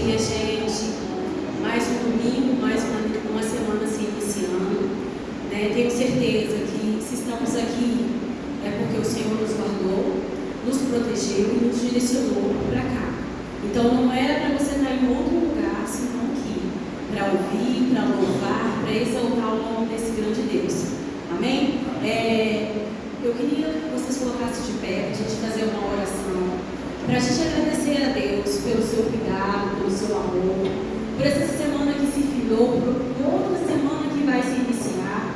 dia, gente. Mais um domingo, mais uma semana se iniciando, né? Tenho certeza que se estamos aqui é porque o Senhor nos guardou, nos protegeu e nos direcionou para cá. Então não era para você estar em outro lugar, senão aqui, para ouvir, para louvar, para exaltar o nome desse grande Deus. Amém? Eu queria que vocês colocassem de pé, para a gente fazer uma oração, para a gente agradecer a Deus pelo seu cuidado, pelo seu amor, por essa semana que se findou, por outra semana que vai se iniciar,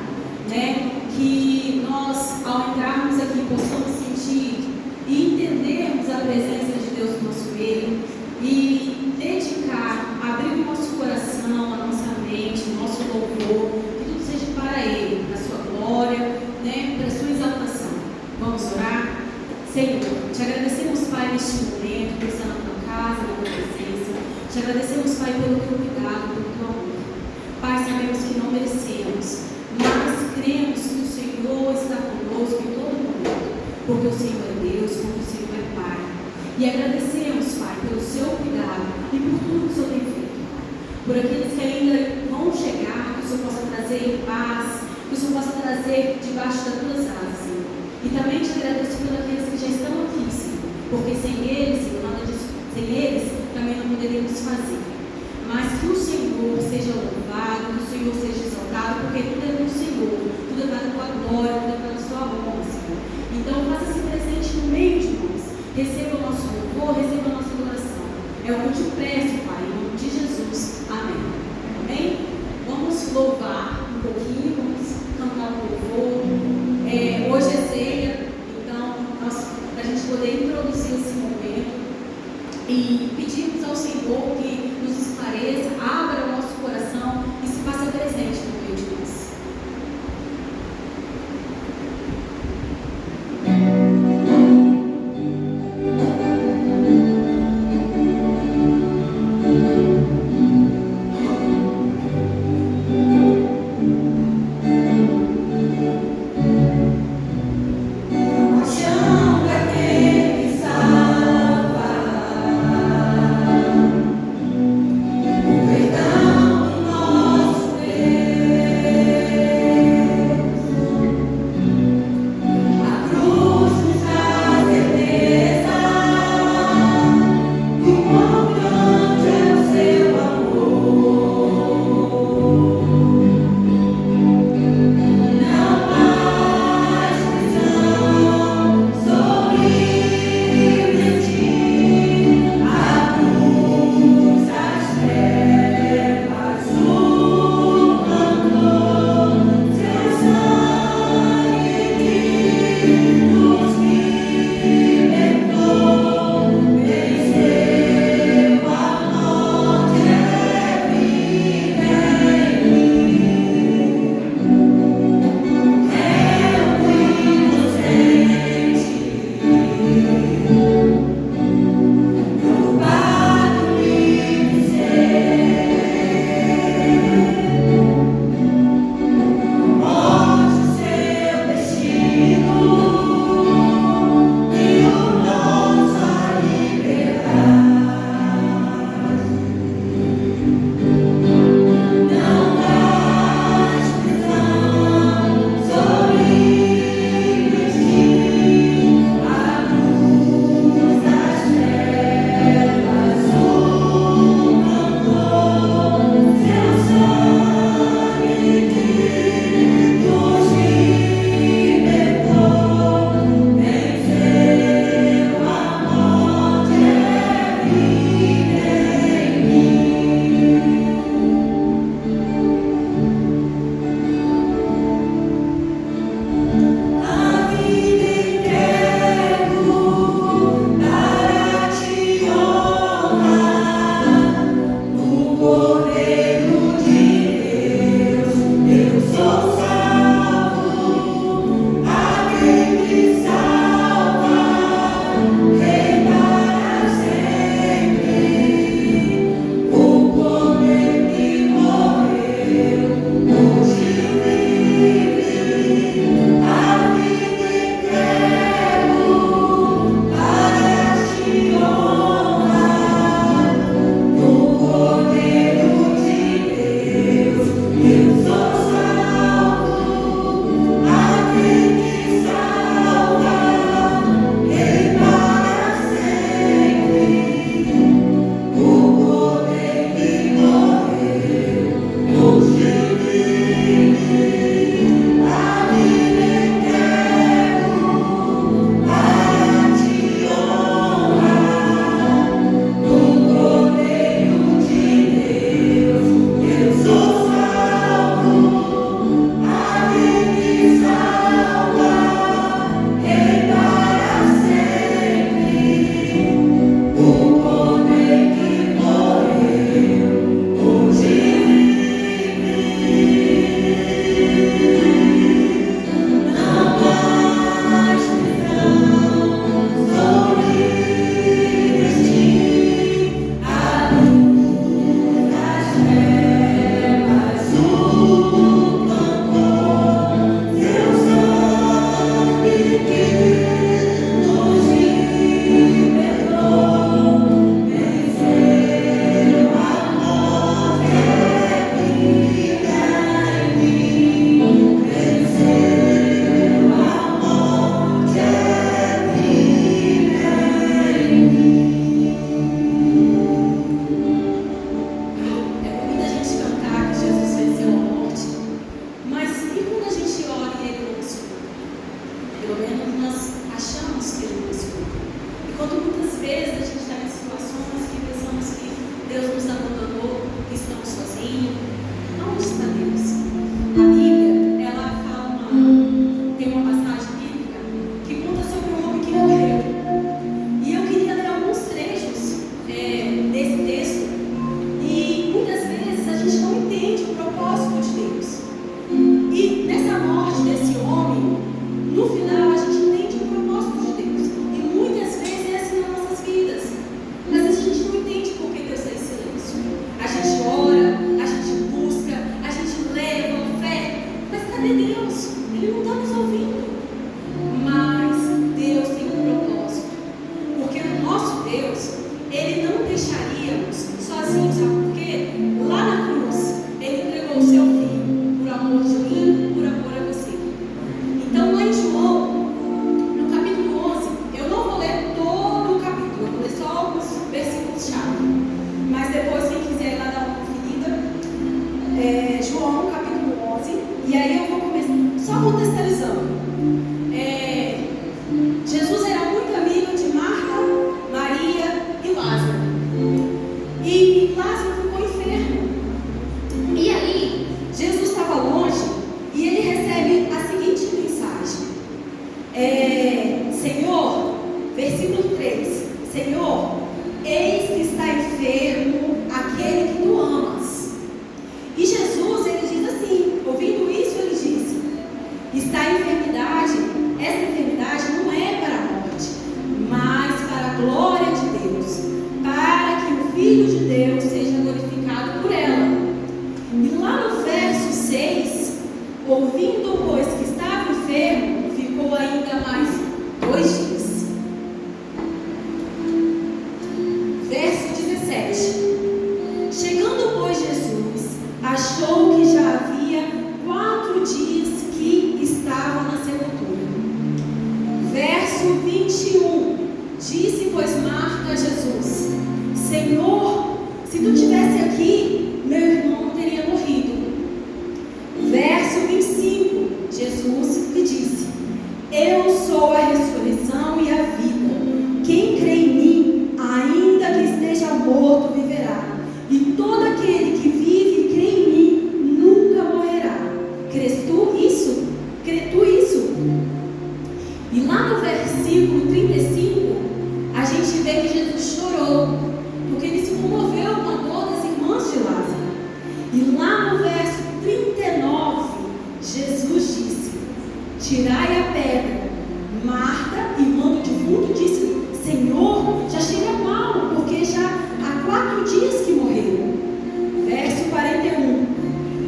né? Que nós, ao entrarmos aqui, possamos sentir e entendermos a presença de Deus no nosso meio e dedicar, abrir o nosso coração, a nossa mente, o nosso louvor, que tudo seja para Ele, para a sua glória, né? Para a sua exaltação. Vamos orar? Senhor, te agradecemos, Pai, neste momento, por estar na tua casa, na tua presença. Te agradecemos, Pai, pelo teu cuidado, pelo teu amor. Pai, sabemos que não merecemos, mas cremos que o Senhor está conosco em todo momento, porque o Senhor é Deus, porque o Senhor é Pai. E agradecemos, Pai, pelo seu cuidado e por tudo que o Senhor tem feito, Pai. Por aqueles que ainda vão chegar, que o Senhor possa trazer em paz, que o Senhor possa trazer debaixo das tuas asas, Senhor. E também te agradeço por aqueles que já estão aqui, Senhor, porque sem eles, Senhor, nada disso, sem eles também não poderíamos fazer. Mas que o Senhor seja louvado, que o Senhor seja exaltado, porque tudo é do Senhor, tudo é para a tua glória, tudo é para a sua honra, Senhor. Então faça-se presente no meio de nós, receba o nosso louvor, receba a nossa adoração. É o que eu te peço, Pai, em nome de Jesus. Amém. Amém? Vamos louvar um pouquinho, vamos cantar um louvor. Hoje é ceia, então, para a gente poder introduzir esse momento e pedirmos ao Senhor que nos esclareça, abra o nosso coração e se faça presente no meio de nós. Chama aquele que salva. Quando muitas vezes a gente está em situações que pensamos que Deus nos abandonou, que estamos sozinhos, onde está Deus? A Bíblia, ela fala tem uma passagem bíblica que conta sobre um homem que morreu. E eu queria ler alguns trechos desse texto. E muitas vezes a gente não entende o propósito de Deus. E nessa morte desse homem, no final a gente entende o propósito de Deus. E muitas vezes é assim nas nossas vidas. Às vezes a gente não entende por que Deus está em silêncio. A gente ora, a gente busca, a gente leva, oferta. Mas cadê Deus? Ele não está nos ouvindo. Mas Deus tem um propósito. Porque o nosso Deus, Ele não deixaríamos sozinhos. Sabe por quê? Lá na cruz, Ele entregou o seu filho por amor de mim, por amor a você. Então, lá em João, no capítulo 11, eu não vou ler todo o capítulo, eu vou ler só alguns versículos-chave. Mas depois, quem quiser ir lá dar uma conferida, João, capítulo 11, e aí eu vou começar só contextualizando. Jesus era muito amigo de Marta, Maria e Lázaro. E Lázaro ficou enfermo. E aí, Jesus estava longe e ele recebe a seguinte mensagem. Senhor, versículo 3. Senhor, eis que está enfermo aquele que tu amas. E Jesus, ele diz assim, ouvindo isso, ele disse, está em enfermidade, essa enfermidade não é para a morte, mas para a glória de Deus, para que o Filho de Deus seja glorificado por ela. E lá no verso 6, ouvindo, pois, que estava enfermo, ficou ainda mais 2 dias. Verso 17. Chegando, pois, Jesus, achou que já havia 4 dias que estava na sepultura. Verso 21. Disse, pois, Marta a Jesus, Senhor, se tu estivesse aqui, meu irmão não teria morrido. Verso 25. Jesus lhe disse, eu sou a ressurreição e a vida. Quem crê em mim, ainda que esteja morto, viverá. E todo aquele que vive e crê em mim, nunca morrerá. Crês tu isso? Crê tu isso? E lá no versículo 35, a gente vê que Jesus chorou, porque ele se comoveu com a dor das irmãs de Lázaro. E lá no verso 39, Jesus disse, tirai a pedra. Marta, irmã do defunto, disse, Senhor, já cheira mal, porque já há 4 dias que morreu. Verso 41,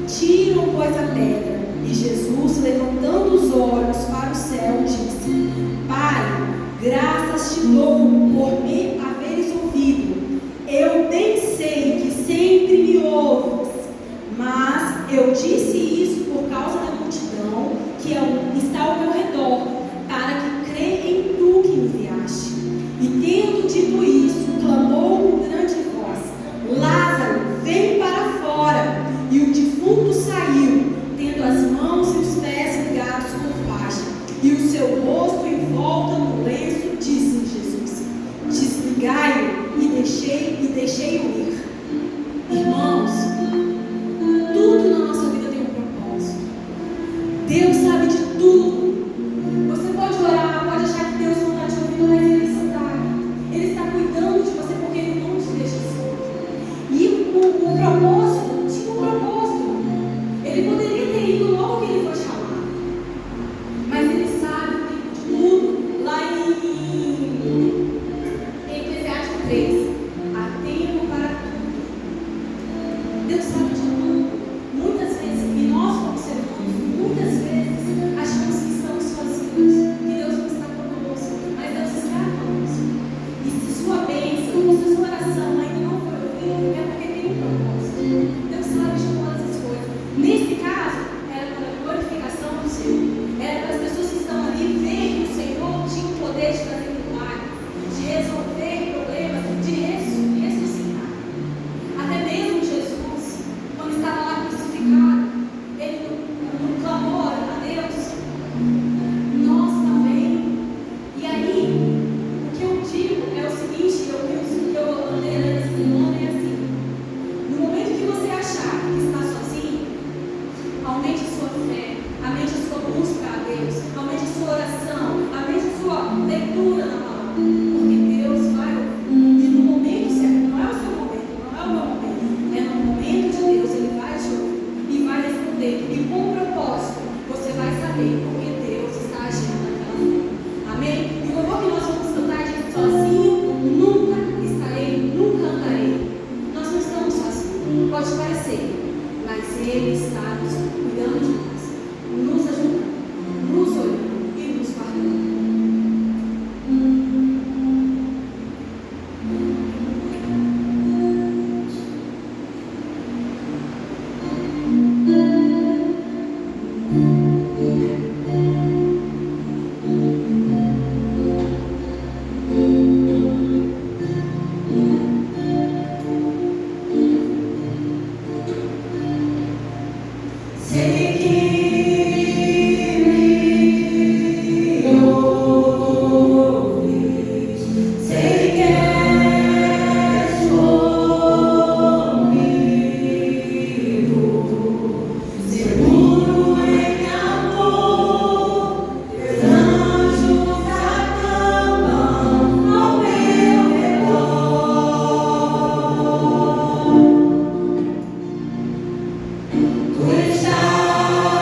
tiram, pois, a pedra. E Jesus, levantando os olhos para o céu, disse, Pai, graças te dou por me haveres ouvido. Eu bem sei que sempre me ouves, mas eu disse isso por causa da multidão que está ao meu redor, para que crê em tu que enviaste. E tendo dito isso, clamou com grande voz, Lázaro, vem para fora. E o defunto saiu, tendo as mãos e os pés ligados com faixa, e o seu rosto envolto no lenço, disse Jesus, desligai-o e deixei-o ir. Irmãos, tudo na nossa vida tem um propósito. Deus sabe de tudo. Você pode orar, pode achar que Deus não está te ouvindo, mas Ele está. Ele está cuidando de você porque Ele não te deixa só. E o propósito, tinha um propósito. Ele poderia ter ido logo que Ele foi chamado. Mas Ele sabe de tudo. Lá em Eclesiastes 3, há tempo para tudo. Deus sabe de tudo. Muitas vezes, e nós como seres humanos, muitas vezes Aumente a sua fé, aumente a sua busca a Deus, aumente a sua oração, aumente a sua leitura na palavra, porque Deus vai ouvir. E no momento certo, não é o seu momento, não é o meu momento, é no momento de Deus, Ele vai te ouvir e vai responder. E com um propósito, você vai saber porque Deus está agindo naquela forma. Amém? E o louvor que nós vamos cantar diz: sozinho nunca estarei, nunca andarei. Nós não estamos sozinhos, pode parecer, mas Ele está nos cuidando de nós, nos ajudando, nos olhando e nos guardando. Sei que me ouves, sei que és comigo, seguro em amor, teus anjos acampam ao meu redor. Tu estás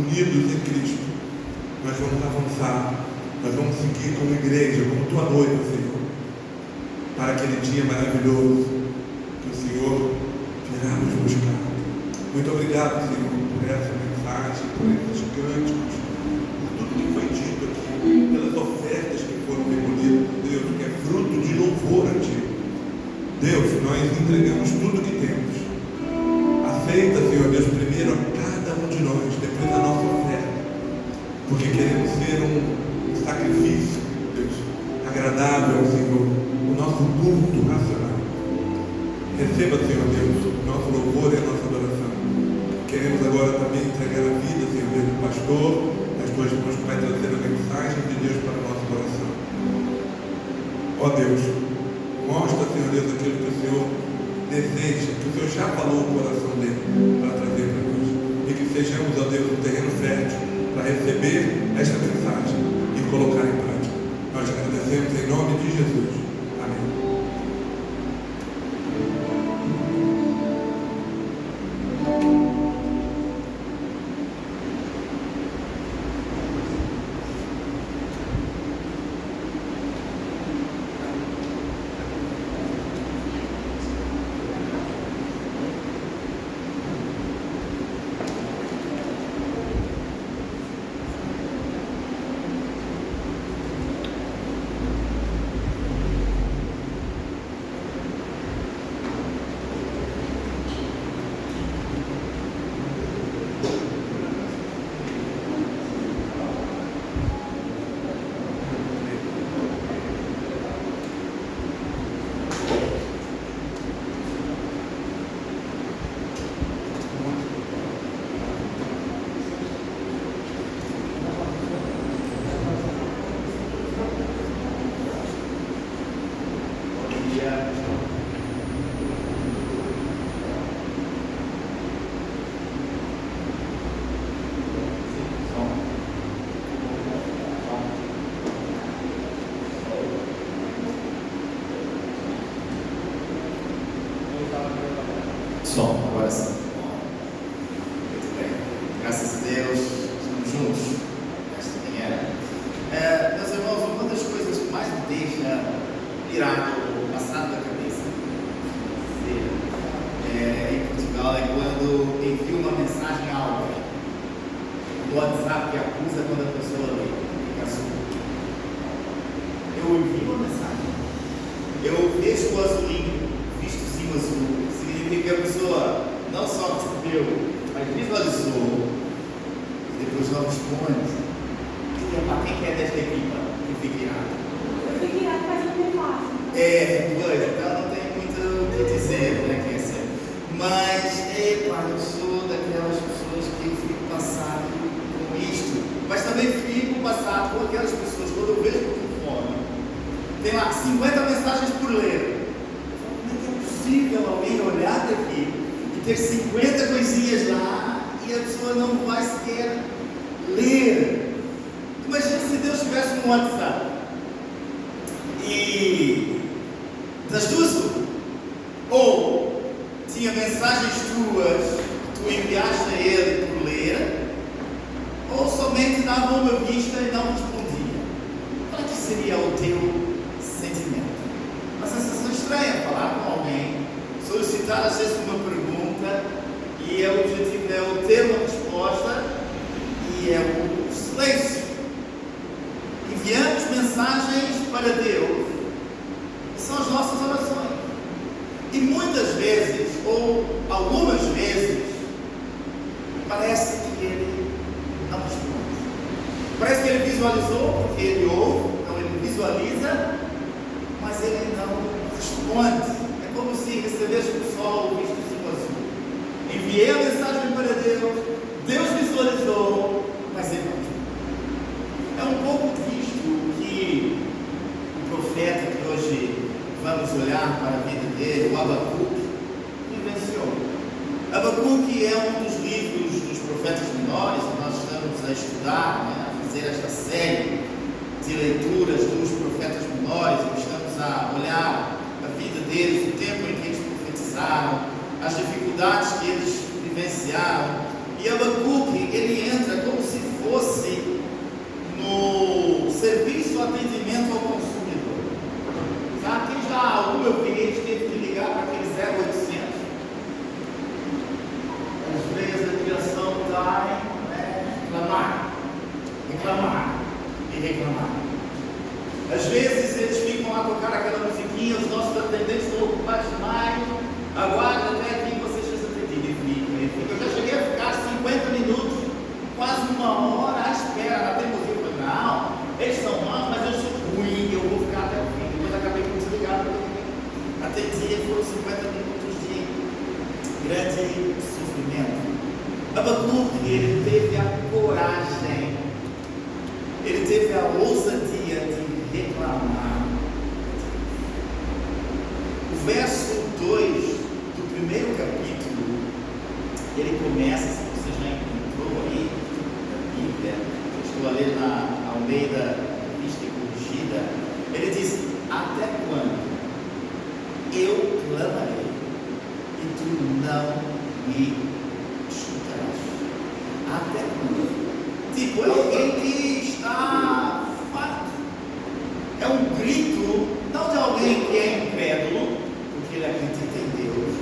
unidos em Cristo, nós vamos avançar, nós vamos seguir como igreja, como tua noiva, Senhor, para aquele dia maravilhoso que o Senhor virá nos buscar. Muito obrigado, Senhor, por essa mensagem, por esses cânticos, por tudo que foi dito aqui, pelas ofertas que foram recolhidas, Deus, que é fruto de louvor a Ti. Deus, nós entregamos tudo que temos. Aceita, Senhor Deus, primeiro a cada um de nós, depois a nossa oferta, porque queremos ser um sacrifício, Deus, agradável ao Senhor, o nosso culto racional. Receba, Senhor Deus, o nosso louvor e a nossa adoração. Queremos agora também entregar a vida, Senhor Deus, do pastor, das tuas mãos que vai trazer a mensagem de Deus para o nosso coração. Ó Deus, mostra, Senhor Deus, aquilo que o Senhor deseja, que o Senhor já falou no coração dele para trazer para nós. E que sejamos, ó Deus, um terreno fértil para receber esta mensagem e colocar em prática. Nós agradecemos em nome de Jesus. Amém. Som, agora sim. Muito bem. Graças a Deus, estamos juntos nesta manhã. Meus irmãos, uma das coisas que mais me deixa pirado ou passado da cabeça em Portugal é quando envio uma mensagem a alguém no WhatsApp que acusa quando a pessoa lê. Eu envio uma mensagem, eu vejo o azulinho, vistozinho azul, significa que a pessoa não só recebeu, mas visualizou e depois não responde. E para quem quer desta equipa? Que fique irado. Eu fico irado, mas não é fácil. Pois, então não tem muito o que dizer, né, Kécia? Mas, eu sou daquelas pessoas que eu fico passado com isto, mas também fico passado com aquelas pessoas, quando eu vejo no telefone, tem lá 50 mensagens por ler. Como é que é possível alguém olhar daqui e ter 50 coisinhas lá e a pessoa não vai sequer ler? Imagina se Deus estivesse no WhatsApp e das duas ou tinha mensagens tuas que tu enviaste a ele por ler, ou somente dava uma vista e não respondia. Qual é que seria o teu sentimento? Uma sensação estranha, falar com alguém, solicitar às vezes uma pergunta e o objetivo é o ter uma resposta e é o silêncio. Enviamos mensagens para Deus e são as nossas orações. E muitas vezes, ou algumas vezes, parece que ele não responde. Parece que ele visualizou, porque ele ouve, então ele visualiza, mas ele não responde. É como se recebêssemos só o vistozinho azul. Enviei a mensagem para Deus, Deus visualizou, mas ele não responde. É um pouco disto que o profeta que hoje vamos olhar para a vida dele, o Abacuque, vivenciou. Abacuque é um dos livros dos profetas menores que nós estamos a estudar, a fazer esta série de leituras dos profetas menores, e estamos a olhar a vida deles, o tempo em que eles profetizaram, as dificuldades que eles vivenciaram. E Abacuque, ele entra como de reclamar. Às vezes eles ficam lá a tocar aquela musiquinha, os nossos atendentes estão ocupados demais, aguarda até que você seja atendido e fica. Eu já cheguei a ficar 50 minutos, quase uma hora à espera na teimosia. Não, eles são maus, mas eu sou ruim, eu vou ficar até o fim. Depois acabei por desligar, porque atendia, foram 50 minutos de grande sofrimento. Abacuque, ele teve a coragem, ele teve a ousadia de reclamar. O verso 2 do primeiro capítulo, ele começa, se você já encontrou aí na Bíblia, eu estou a ler na Almeida Revista e Corrigida, ele diz: até quando eu clamarei e tu não me escutarás? Até quando? Tipo, é alguém que está farto. É um grito, não de alguém que é incrédulo, porque ele acredita em Deus,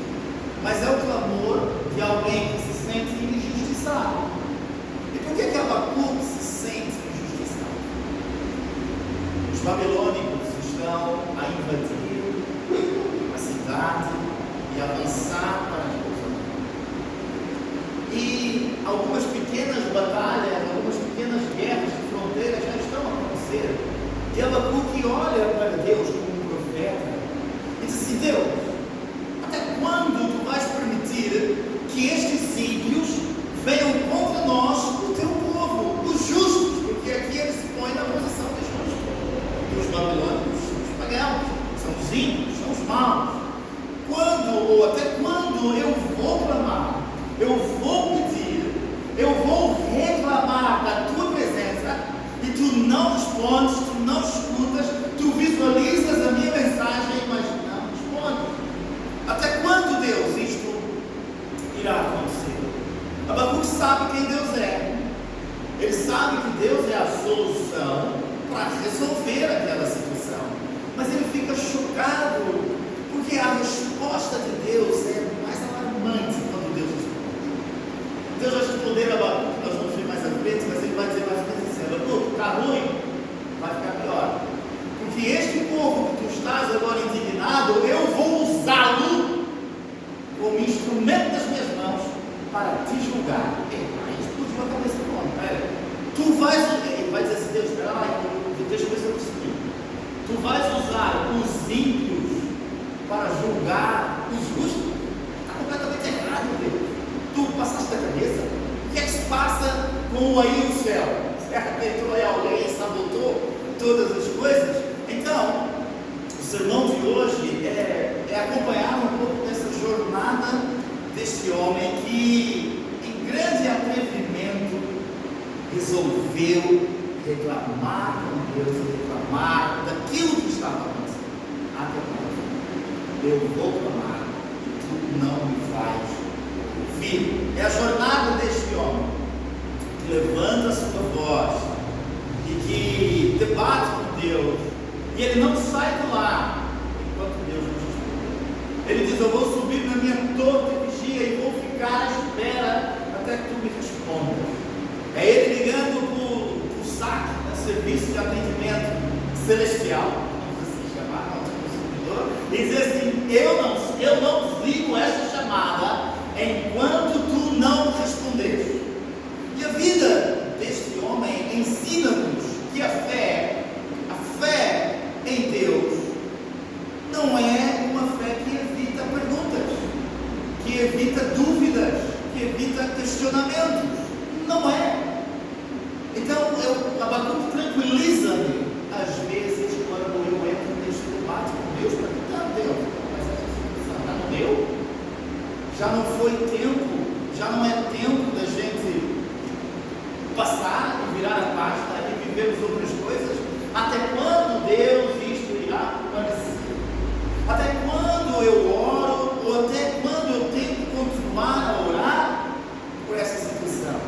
mas é o clamor de alguém que se sente injustiçado. E por que Abacuque se sente injustiçado? Os babilônicos estão a invadir a cidade e avançar para Jerusalém. E algumas pequenas batalhas, algumas pequenas guerras de fronteira já estão a acontecer. E Abacuque olha para Deus como um profeta e diz assim: Deus, até quando tu vais permitir que estes ímpios venham contra nós, o teu povo, os justos? Porque aqui eles se põem na posição de justos. E os babilônicos são os pagãos, são os ímpios, são os maus. Quando, ou até quando eu vou clamar, eu vou pedir, eu vou reclamar da tua presença e tu não respondes, tu não escutas, tu visualizas a minha mensagem, mas não respondes? Até quando, Deus, isto irá acontecer? Abacuque sabe quem Deus é. Ele sabe que Deus é a solução para resolver aquela situação. Mas ele fica chocado, porque a resposta de Deus é mais alarmante quando Deus responde. Deus vai responder a Abacuque, nós vamos ver mais à frente, mas ele vai dizer mais ou menos assim: Abacuque, está ruim? Vai ficar pior. Porque este povo que tu estás agora indignado, eu vou usá-lo como instrumento das minhas mãos para te julgar. Aí explodiu a cabeça do homem. Tu vais, ele vai dizer assim: Deus, espera lá, deixa eu ver se eu consegui. Tu vais usar os ímpios para julgar os justos? Está completamente errado, Deus. Tu passaste da cabeça? O que é que se passa com aí o céu? Será que entrou aí alguém e sabotou todas as coisas? Então, o sermão de hoje é acompanhar um pouco dessa jornada deste homem que, em grande atrevimento, resolveu reclamar com Deus, reclamar daquilo que estava acontecendo. Até quando eu vou clamar e tu não me vais ouvir? É a jornada deste homem que levanta a sua voz e que debate com Deus, e ele não sai de lá enquanto Deus não responde. Ele diz: eu vou subir na minha torre de vigia e vou ficar à espera até que tu me respondas. É ele ligando para o SAC, Serviço de Atendimento Celestial, vamos assim chamar, e dizer assim: eu não desligo essa chamada enquanto tu não responderes. E a vida deste homem ensina-nos que a fé em Deus não é uma fé que evita perguntas, que evita dúvidas, que evita questionamentos. Não é. Então, Abacuque tranquiliza-me às vezes quando eu entro neste debate com Deus, perguntando: Deus, mas essa situação já não deu? Já não foi tempo? Já não é tempo da gente passar e virar a página e vivermos outras coisas? Até quando, Deus, isto irá permanecer? Até quando eu oro, ou até quando eu tenho que continuar a orar por essa situação?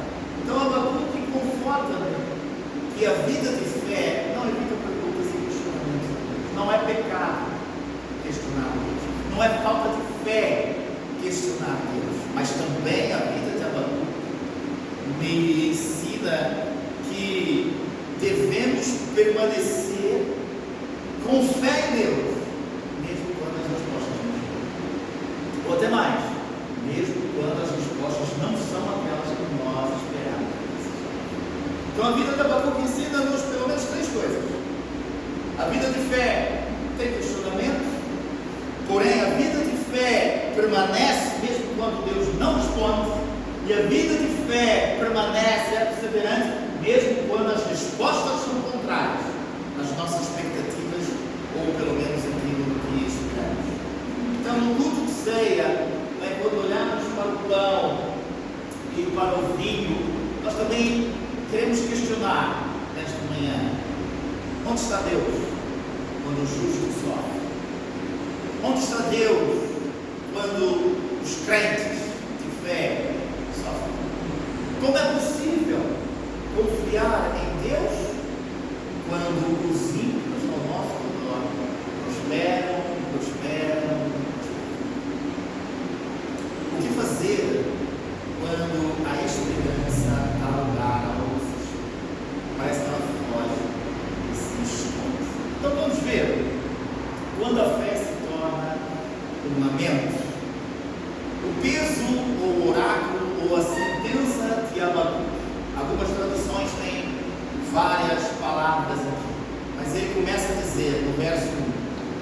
Então, Abacuque conforta-me que a vida de fé não evita perguntas e questionamentos. Não é pecado questionar Deus. Não é falta de fé questionar Deus. Mas também a vida de Abacuque me ensina que devemos permanecer com fé em Deus, mesmo quando as respostas não chegam. Ou até mais, mesmo quando as respostas não são aquelas que nós esperamos. Então a vida de Abacuque ensina-nos pelo menos 3 coisas. A vida de fé tem questionamento, porém a vida de fé permanece mesmo quando Deus não responde, e a vida de fé permanece, é perseverante, mesmo quando as respostas são contrárias às nossas expectativas, ou pelo menos aquilo que esperamos. Então, no culto de ceia, quando olhamos para o pão e para o vinho, nós também queremos questionar nesta manhã: onde está Deus quando o justo sofre? Onde está Deus quando os crentes de fé sofrem? Como é possível confiar em Deus quando os ímpios ao nosso redor prosperam? O que fazer quando a esperança dá lugar a outros? Parece que ela foge e se esconde. Então vamos ver, quando a fé se torna um lamento, o peso ou o oráculo ou a sentença de Abacuque. Algumas traduções têm várias palavras aqui, mas ele começa a dizer no verso 1,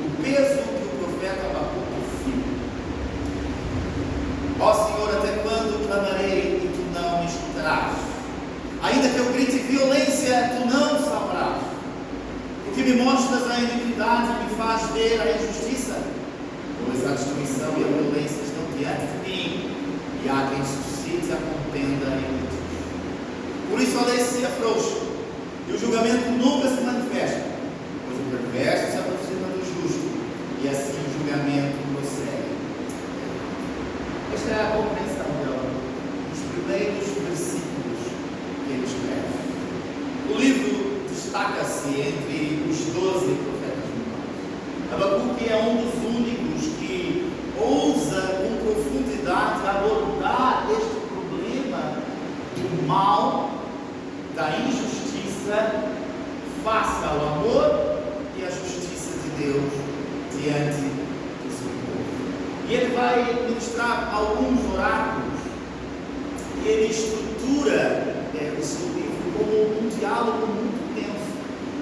o peso que o profeta Abacuque filho. Ó Senhor, até quando clamarei e tu não me escutarás? Ainda que eu grite violência, tu não salvarás. Porque me mostras a iniquidade e me faz ver a injustiça, pois a destruição e a violência estão diante de mim, e há quem suscite a contenda entre ti. Por isso a lei se afrouxa, e o julgamento nunca se manifesta, pois o perverso se aproxima do justo, e assim o julgamento prossegue. Esta é a compreensão dos primeiros versículos que ele escreve. O livro destaca-se entre os 12 profetas menores. Abacuque é um dos únicos que ousa com profundidade abordar este problema do mal, da injustiça, face ao amor e à justiça de Deus diante do seu povo. E ele vai ministrar alguns oráculos, e ele estrutura o seu livro como um diálogo muito tenso.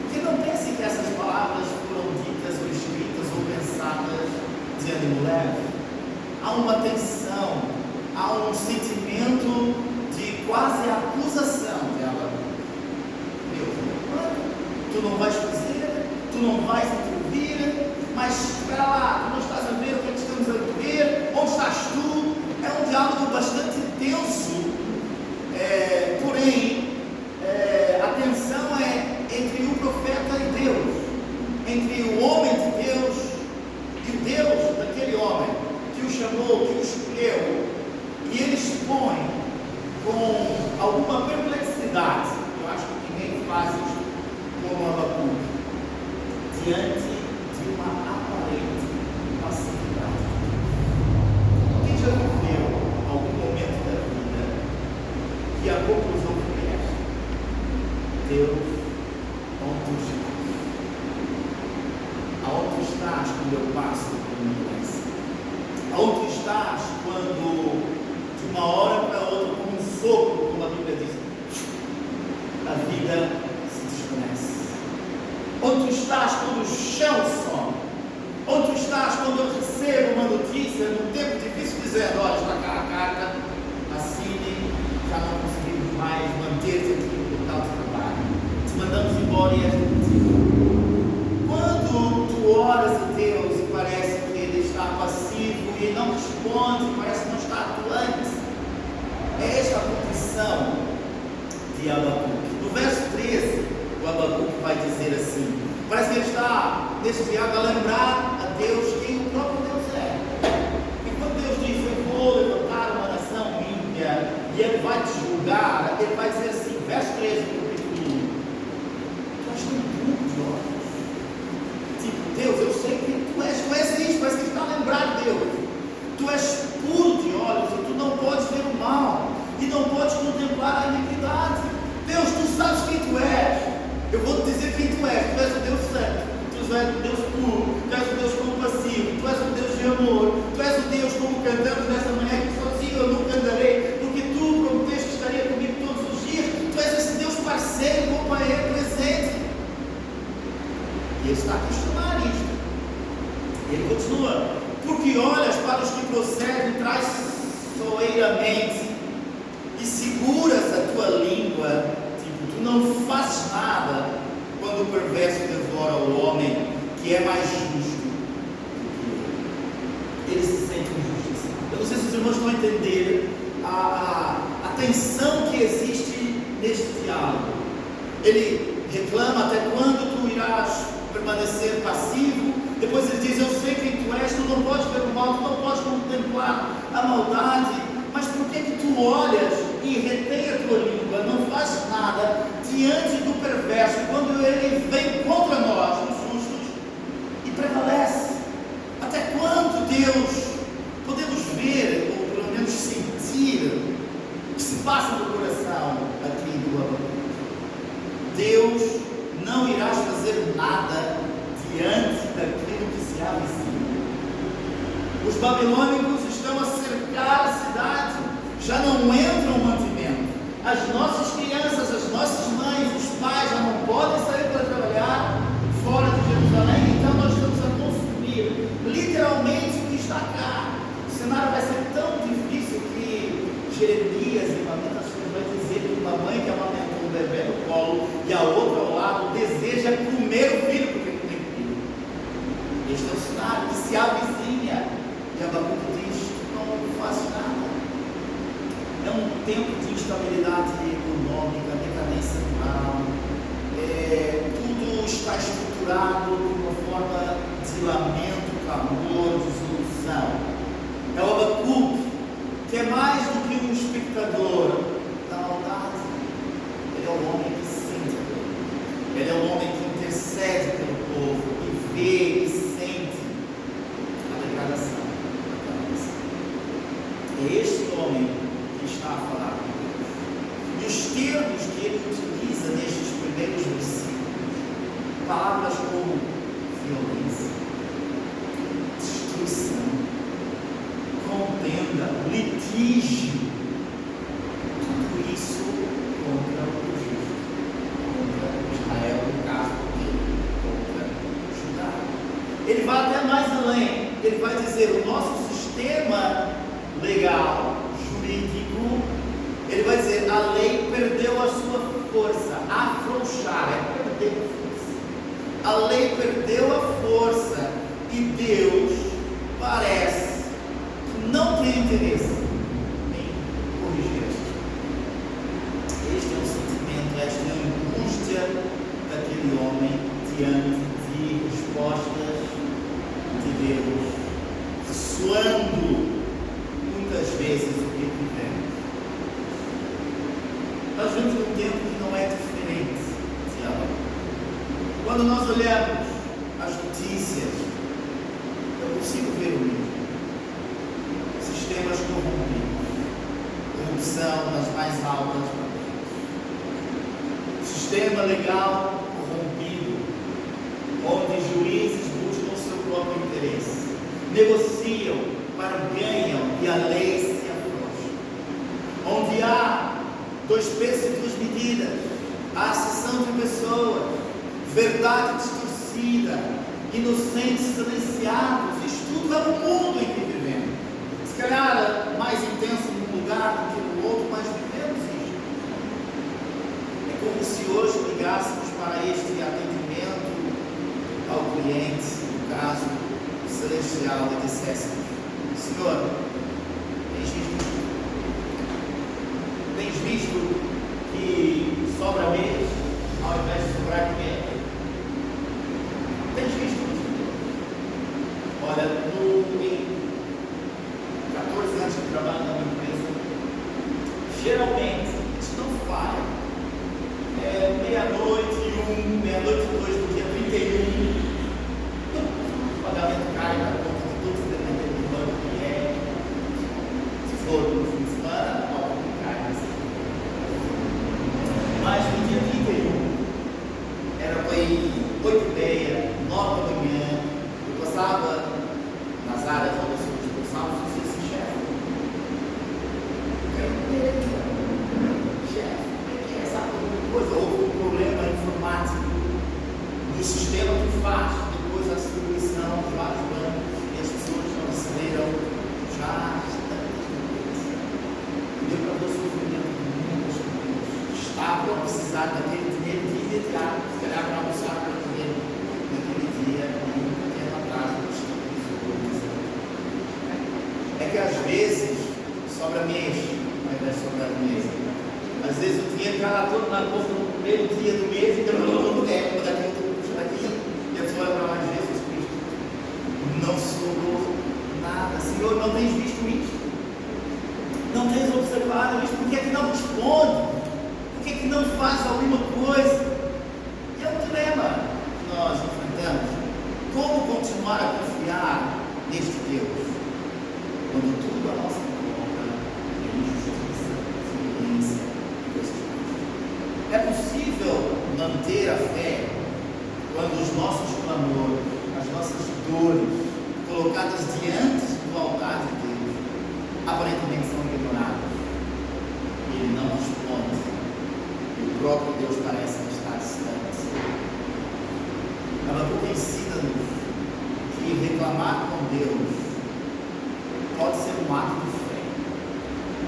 Porque não pense que essas palavras foram ditas ou escritas ou pensadas de ânimo leve. Há uma tensão, há um sentimento de quase acusação dela. Tu não vais fazer, tu não vais intervir, mas espera lá, tu não estás a ver o que é que estamos a ver, onde estás tu? É um diálogo bastante tenso, porém a tensão é entre o profeta e Deus, entre o homem de Deus e Deus daquele homem que o chamou, que o escolheu, e ele expõe com alguma perplexidade. Eu acho que ninguém faz isso como Abacuque, diante de uma aparente passividade. Quem já viveu algum momento da vida que a conclusão foi esta? Deus, onde tu estás? Aonde tu estás quando eu passo por uma doença? Aonde tu estás quando, de uma hora para outra, como um sopro, como a Bíblia diz, a vida se desvanece? Onde tu estás quando o chão some? Onde tu estás quando eu recebo uma notícia num tempo difícil dizendo: olha, está cá a carta, assine, já não conseguimos mais manter-te aqui no local de trabalho, te mandamos embora e és demitido. Quando tu oras a Deus e parece que Ele está passivo e não responde, parece que não está atuante, é esta a condição de Abacuque. No verso 13, o Abacuque vai dizer assim, parece que ele está nesse diálogo a lembrar a Deus quem o próprio Deus é. E quando Deus diz: eu vou levantar uma nação ímpia e Ele vai te julgar, Ele vai dizer assim, verso 13 do capítulo 1, tu és tão puro de olhos. Tipo, Deus, eu sei que tu és isso, parece que ele está a lembrar Deus. Tu és puro de olhos e tu não podes ver o mal e não podes contemplar a iniquidade. Deus, tu sabes quem tu és. Eu vou te dizer quem quem tu és. Tu és o Deus santo, tu és o Deus puro, tu és o Deus compassivo, tu és o Deus de amor, tu és o Deus, como cantamos nessa manhã, que sozinho eu nunca andarei, porque tu prometeste que estaria comigo todos os dias. Tu és esse Deus parceiro, companheiro, presente. E ele está a questionar isto. Ele continua: porque olhas para os que procedem traiçoeiramente e seguras a tua língua, tipo, tu não fazes nada quando o perverso devora o homem que é mais justo do que ele. Ele se sente injustiçado. Eu não sei se os irmãos estão a entender a tensão que existe neste diálogo. Ele reclama: até quando tu irás permanecer passivo? Depois ele diz: eu sei quem tu és, tu não podes ver o mal, tu não podes contemplar a maldade, mas por que tu olhas e retém a tua língua, não fazes nada diante do perverso, quando ele vem contra nós, os justos, e prevalece? Até quando, Deus, podemos ver, ou pelo menos sentir, o que se passa no coração aqui do Abacuque? Deus, não irás fazer nada diante daquilo que se avecina. Os babilônicos estão a cercar a cidade, já não entram mantimento. As nossas crianças, as nossas mães, os pais já não podem sair para trabalhar fora de Jerusalém, então nós estamos a consumir literalmente o que está cá. O cenário vai ser tão difícil que Jeremias, em Lamentações, vai dizer que uma mãe que amamentou um bebê no colo e a outra ao lado deseja comer o filho porque não tem filho. Este é o cenário que se avizinha. E Abacuque diz: não faz nada. É um tempo de instabilidade econômica, decadência moral. Tudo está estruturado de uma forma de lamento, clamor, desilusão. É o Abacuque, que é mais do que um espectador da maldade. Ele é o homem que sente, ele é o homem que intercede pelo povo, que vê e sente a degradação. É este homem que está a falar com Deus. E os termos que ele utiliza nestes primeiros versículos, palavras como violência, destruição, contenda, litígio, tudo isso contra o justo, contra Israel, no caso dele, contra Judá. Ele vai até mais além. Ele vai dizer: o nosso sistema legal, jurídico, ele vai dizer, a lei perdeu a sua força. Afrouxar é perder a força. A lei perdeu a força e Deus parece que não tem interesse em corrigir isso. Este é o sentimento, esta é a angústia daquele homem diante de respostas de Deus, ressoando muitas vezes o que vivemos. Nós vivemos num tempo que não é diferente de Abacuque. Quando nós olhamos as notícias, eu consigo ver o mesmo. Sistemas corrompidos, corrupção nas mais altas patentes, sistema legal corrompido, onde juízes buscam o seu próprio interesse, negociam, barganham e a lei se afrouxa, onde há 2 pesos e 2 medidas, a acessão de pessoas, verdade distorcida, inocentes silenciados. Isto tudo é o mundo em que vivemos. Se calhar mais intenso num lugar do que no outro, mas vivemos isto. É como se hoje ligássemos para este atendimento ao cliente, no caso celestial, e disséssemos: Senhor, tens visto que sobra mês ao invés de sobrar dinheiro? Tens visto isso? Olha, em 14 anos de trabalho na minha empresa, geralmente, isso não falha. Meia-noite e 1, meia-noite e 2 do dia 31, o pagamento cai na conta de todos, dependendo do banco que é. Se for no fim de semana, cai nessa. Mas no dia 8h30, 9 da manhã, eu passava nas áreas onde eu sou responsável, eu disse assim, chefe, sabe alguma coisa? Houve um problema informático do sistema que faz depois a distribuição de vários bancos e as pessoas não receberam já deu para ver o sofrimento de muitas pessoas que estavam a precisar daquele dinheiro de imediato, se calhar para almoçar para comer naquele dia e nunca tinha atraso dos distribuidores. É que às vezes sobra mês, ao invés de sobrar mês. Às vezes o dinheiro está lá todo na conta no primeiro dia do mês e daqui, e a pessoa olha para mais Jesus Cristo. Não sobrou nada. Senhor, não tens visto isto? Não tens observado isto? Por que é que não responde? Por que é que não faz alguma coisa? E é um dilema que nós enfrentamos. Como continuar a confiar neste Deus? Quando tudo à nossa volta é injustiça, violência e coisas mais. É possível manter a fé quando os nossos clamores, as nossas dores, colocadas diante do altar de Deus, aparentemente são ignoradas. E Ele não responde. E o próprio Deus parece estar distante. Habacuque ensina-nos que reclamar com Deus pode ser um ato de fé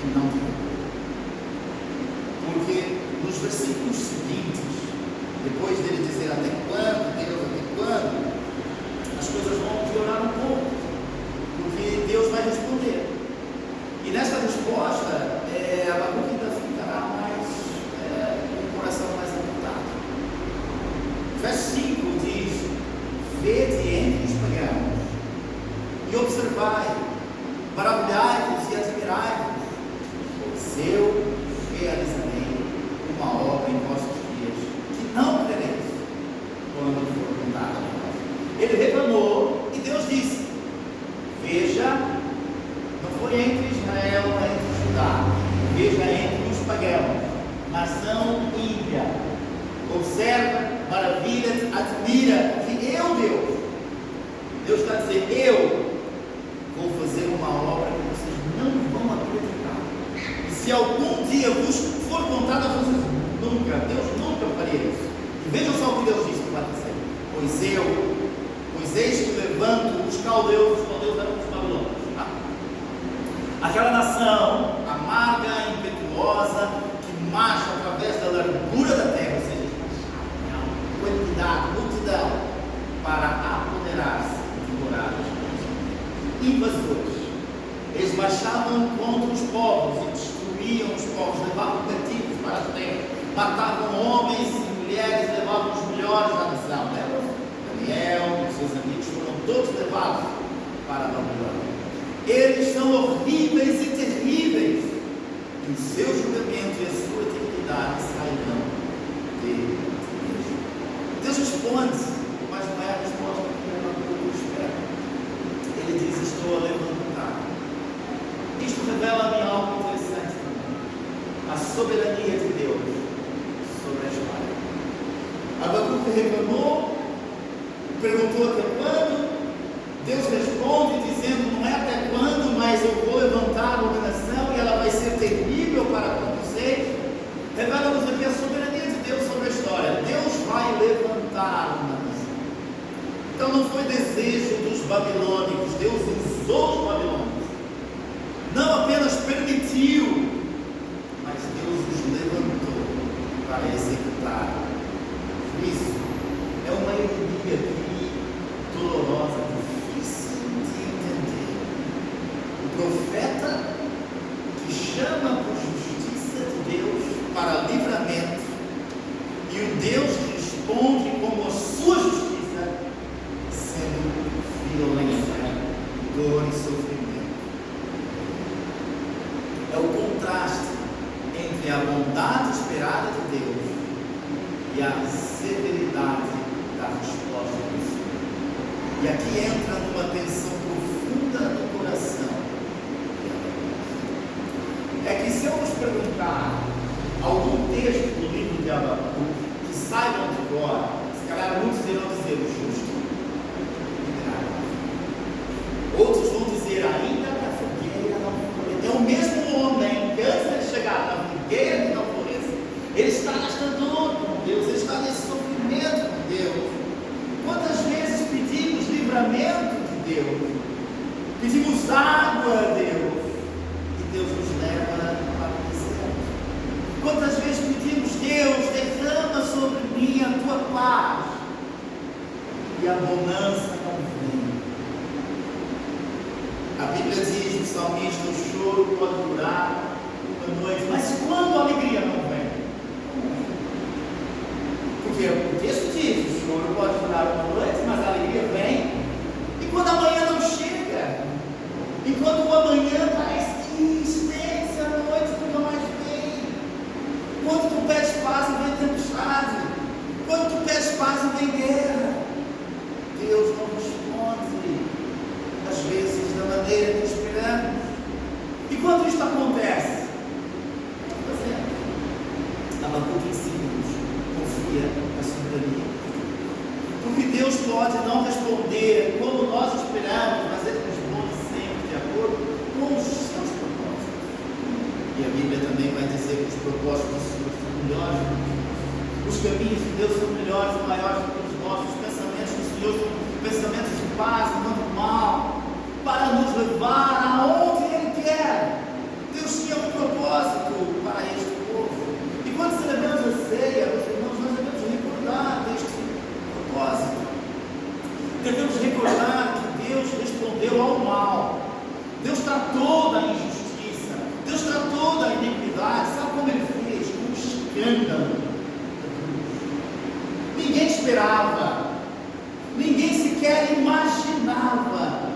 e não de culpa. Porque nos versículos seguintes, depois dele dizer até quando, Deus, até quando, as coisas vão piorar um pouco, porque Deus vai responder. E nesta resposta, Habacuque ainda ficará mais, com o coração mais apertado. Verso 5 diz: vede entre os pagãos e observai, maravilhai-vos e admirai-vos, pois eu realizarei uma obra em vossos dias que não crereis quando for contada a nós. Ele reclamou e Deus disse: veja, não foi entre Israel, não é entre Judá, veja entre os pagãos, nação ímpia, observa, maravilha-te, admira, que eu, Deus está dizendo, eu vou fazer uma obra que vocês não vão acreditar. E se algum dia vos for contada, vocês nunca, Deus nunca faria isso. E vejam só o que Deus disse que vai dizer: pois eis que levanto os caldeus eram os babilônios. Aquela nação amarga, impetuosa, que marcha através da largura da terra, ou seja, quantidade, multidão, para apoderar-se de moradas. Invasores. Eles marchavam contra os povos e destruíam os povos, levavam cativos para a terra, matavam homens e mulheres, levavam os melhores da nação. Daniel e seus amigos foram todos levados para a Babilônia. Eles são horríveis e terríveis, e o seu julgamento e a sua eternidade sairão dele. Deus responde, mas não é a resposta que eu espero. Ele diz: estou a levantar. Isto revela-me algo interessante também: a soberania de Deus sobre a história. Habacuque reclamou, perguntou até quando. Deus responde dizendo: não é até quando, mas eu vou levantar uma nação e ela vai ser terrível para com vocês. Revela-nos aqui a soberania de Deus sobre a história. Deus vai levantar uma nação. Então não foi desejo dos babilônicos, Deus usou os babilônicos. Não apenas permitiu, mas Deus os levantou para executar. Isso é uma ironia aqui dolorosa, difícil de entender. O profeta que chama por justiça de Deus para livramento, e o Deus que responde como a sua justiça, sendo violência, dor e sofrimento. É o contraste entre a bondade esperada de Deus e a severidade da resposta do Senhor. E aqui entra numa tensão profunda no coração. É que se eu vos perguntar algum texto do livro de Habacuque que saibam de cor, se calhar Vai muitos irão dizer o justo viverá. Outros vão dizer ainda que a fogueira não floresça. É o mesmo homem que antes de chegar na fogueira que não floresça, ele está nesta dor com Deus, ele está nesse sofrimento com Deus. Quantas vezes pedimos livramento de Deus, pedimos água a Deus, e Deus nos leva para o deserto. Quantas vezes pedimos, Deus, derrama sobre mim a tua paz, e a bonança não vem. A Bíblia diz no salmista: o choro pode durar uma noite, mas quando a alegria não vem? Porque o texto diz: o choro pode durar uma noite, mas a alegria vem. E quando amanhã não chega, enquanto o amanhã parece que estende-se, a noite nunca mais vem. Quando tu pedes paz, vem tempestade. Quando tu pedes paz, vem guerra. Deus não responde, às vezes, da maneira que esperamos. E quando isto acontece, o que fazemos? Abacuque ensina-nos: confia na soberania. Porque Deus pode não responder como nós esperamos, mas Ele responde sempre de acordo com os seus propósitos. E a Bíblia também vai dizer que os propósitos do Senhor são melhores do que os caminhos de Deus são melhores e maiores do que os nossos. Os pensamentos do Senhor são pensamentos de paz e não de mal, para nos levar aonde Ele quer. Deus tinha um propósito para este povo. E quando celebramos a ceia, meus irmãos, nós devemos recordar deste propósito. Devemos recordar que Deus respondeu ao mal. Deus tratou da injustiça. Deus tratou da iniquidade. Sabe como Ele fez? Com um escândalo. Ninguém esperava. Ninguém sequer imaginava.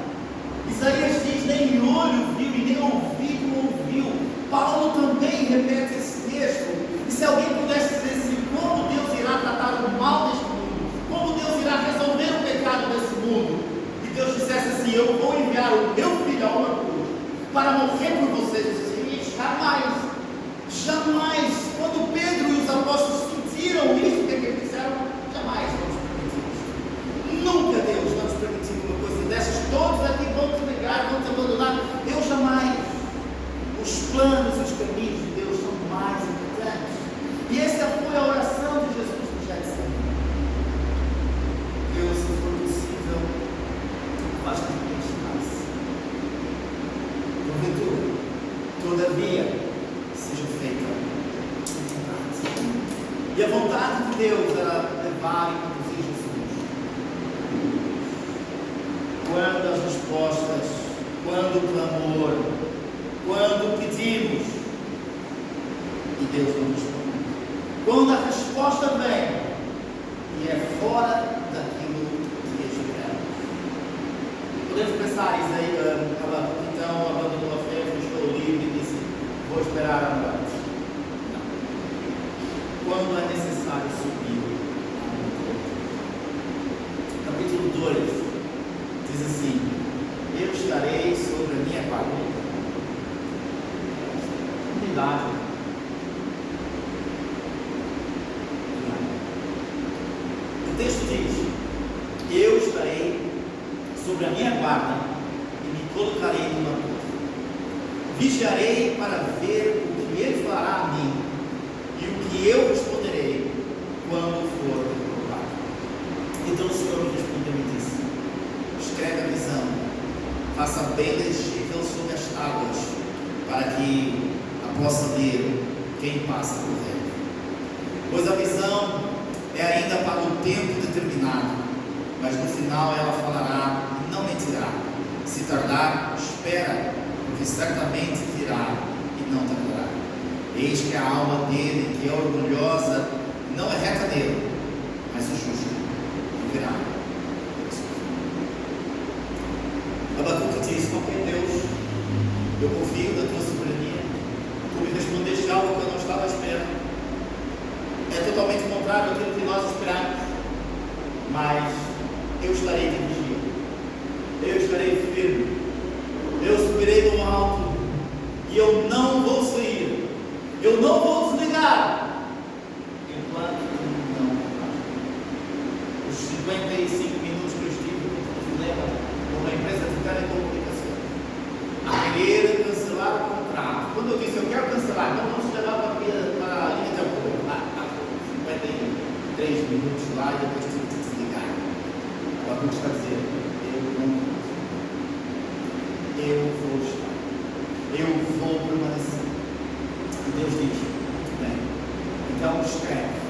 Isaías diz: nem olho viu e nem ouvido ouviu. Paulo também repete esse texto. E se alguém pudesse dizer assim: como Deus irá tratar o mal deste mundo? Como Deus irá resolver o pecado desse mundo? E Deus dissesse assim: eu vou enviar o meu filho a uma cruz para morrer por vocês. Assim, jamais, jamais. Quando Pedro e os apóstolos sentiram isso, o que eles disseram? Jamais vamos permitir isso. Nunca Deus vai nos permitir uma coisa dessas. Todos aqui vão te negar, vão te abandonar. Eu jamais. Os planos e os caminhos de Deus são mais importantes. E essa foi a oração de Jesus no Getsemane. Deus, se for possível, faz com que isso passe. Porventura, todavia, seja feita a vontade. E a vontade de Deus era levar e conduzir Jesus. Quando as respostas, quando o clamor, quando pedimos, e Deus não responde. Quando a resposta vem e é fora daquilo que esperamos. Podemos pensar isso aí, ela então abandonou a fé, fechou o livro e disse: vou esperar a morte. Quando é necessário subir a montanha. Capítulo 2 diz assim: eu estarei sobre a minha guarda. Unidade. O texto diz: eu estarei sobre a minha guarda e me colocarei numa torre. Vigiarei para ver o que Ele fará a mim e o que eu responderei quando for provado. Então o Senhor me respondeu e me disse: escreve a visão, faça bem legível sobre as tábuas, para que a possa ler quem passa por ela. Pois a visão é ainda para o tempo determinado, mas no final ela falará e não mentirá. Se tardar, espera, porque certamente virá e não tardará. Eis que a alma dele, que é orgulhosa, não é reta nele, mas o justo viverá. Abacuque diz: ok, Deus, eu confio na tua soberania. Tu me respondeste algo que eu não estava esperando. É totalmente contrário àquilo que nós esperamos, mas eu estarei de vigia, eu estarei firme, eu subirei no alto e eu não vou sair, eu não vou desligar enquanto tu não faz. O 10 minutos lá e depois tive que desligar. O Abacuque está dizendo: eu não vou. Eu vou estar. Eu vou permanecer. E Deus diz: muito bem. Então escreve.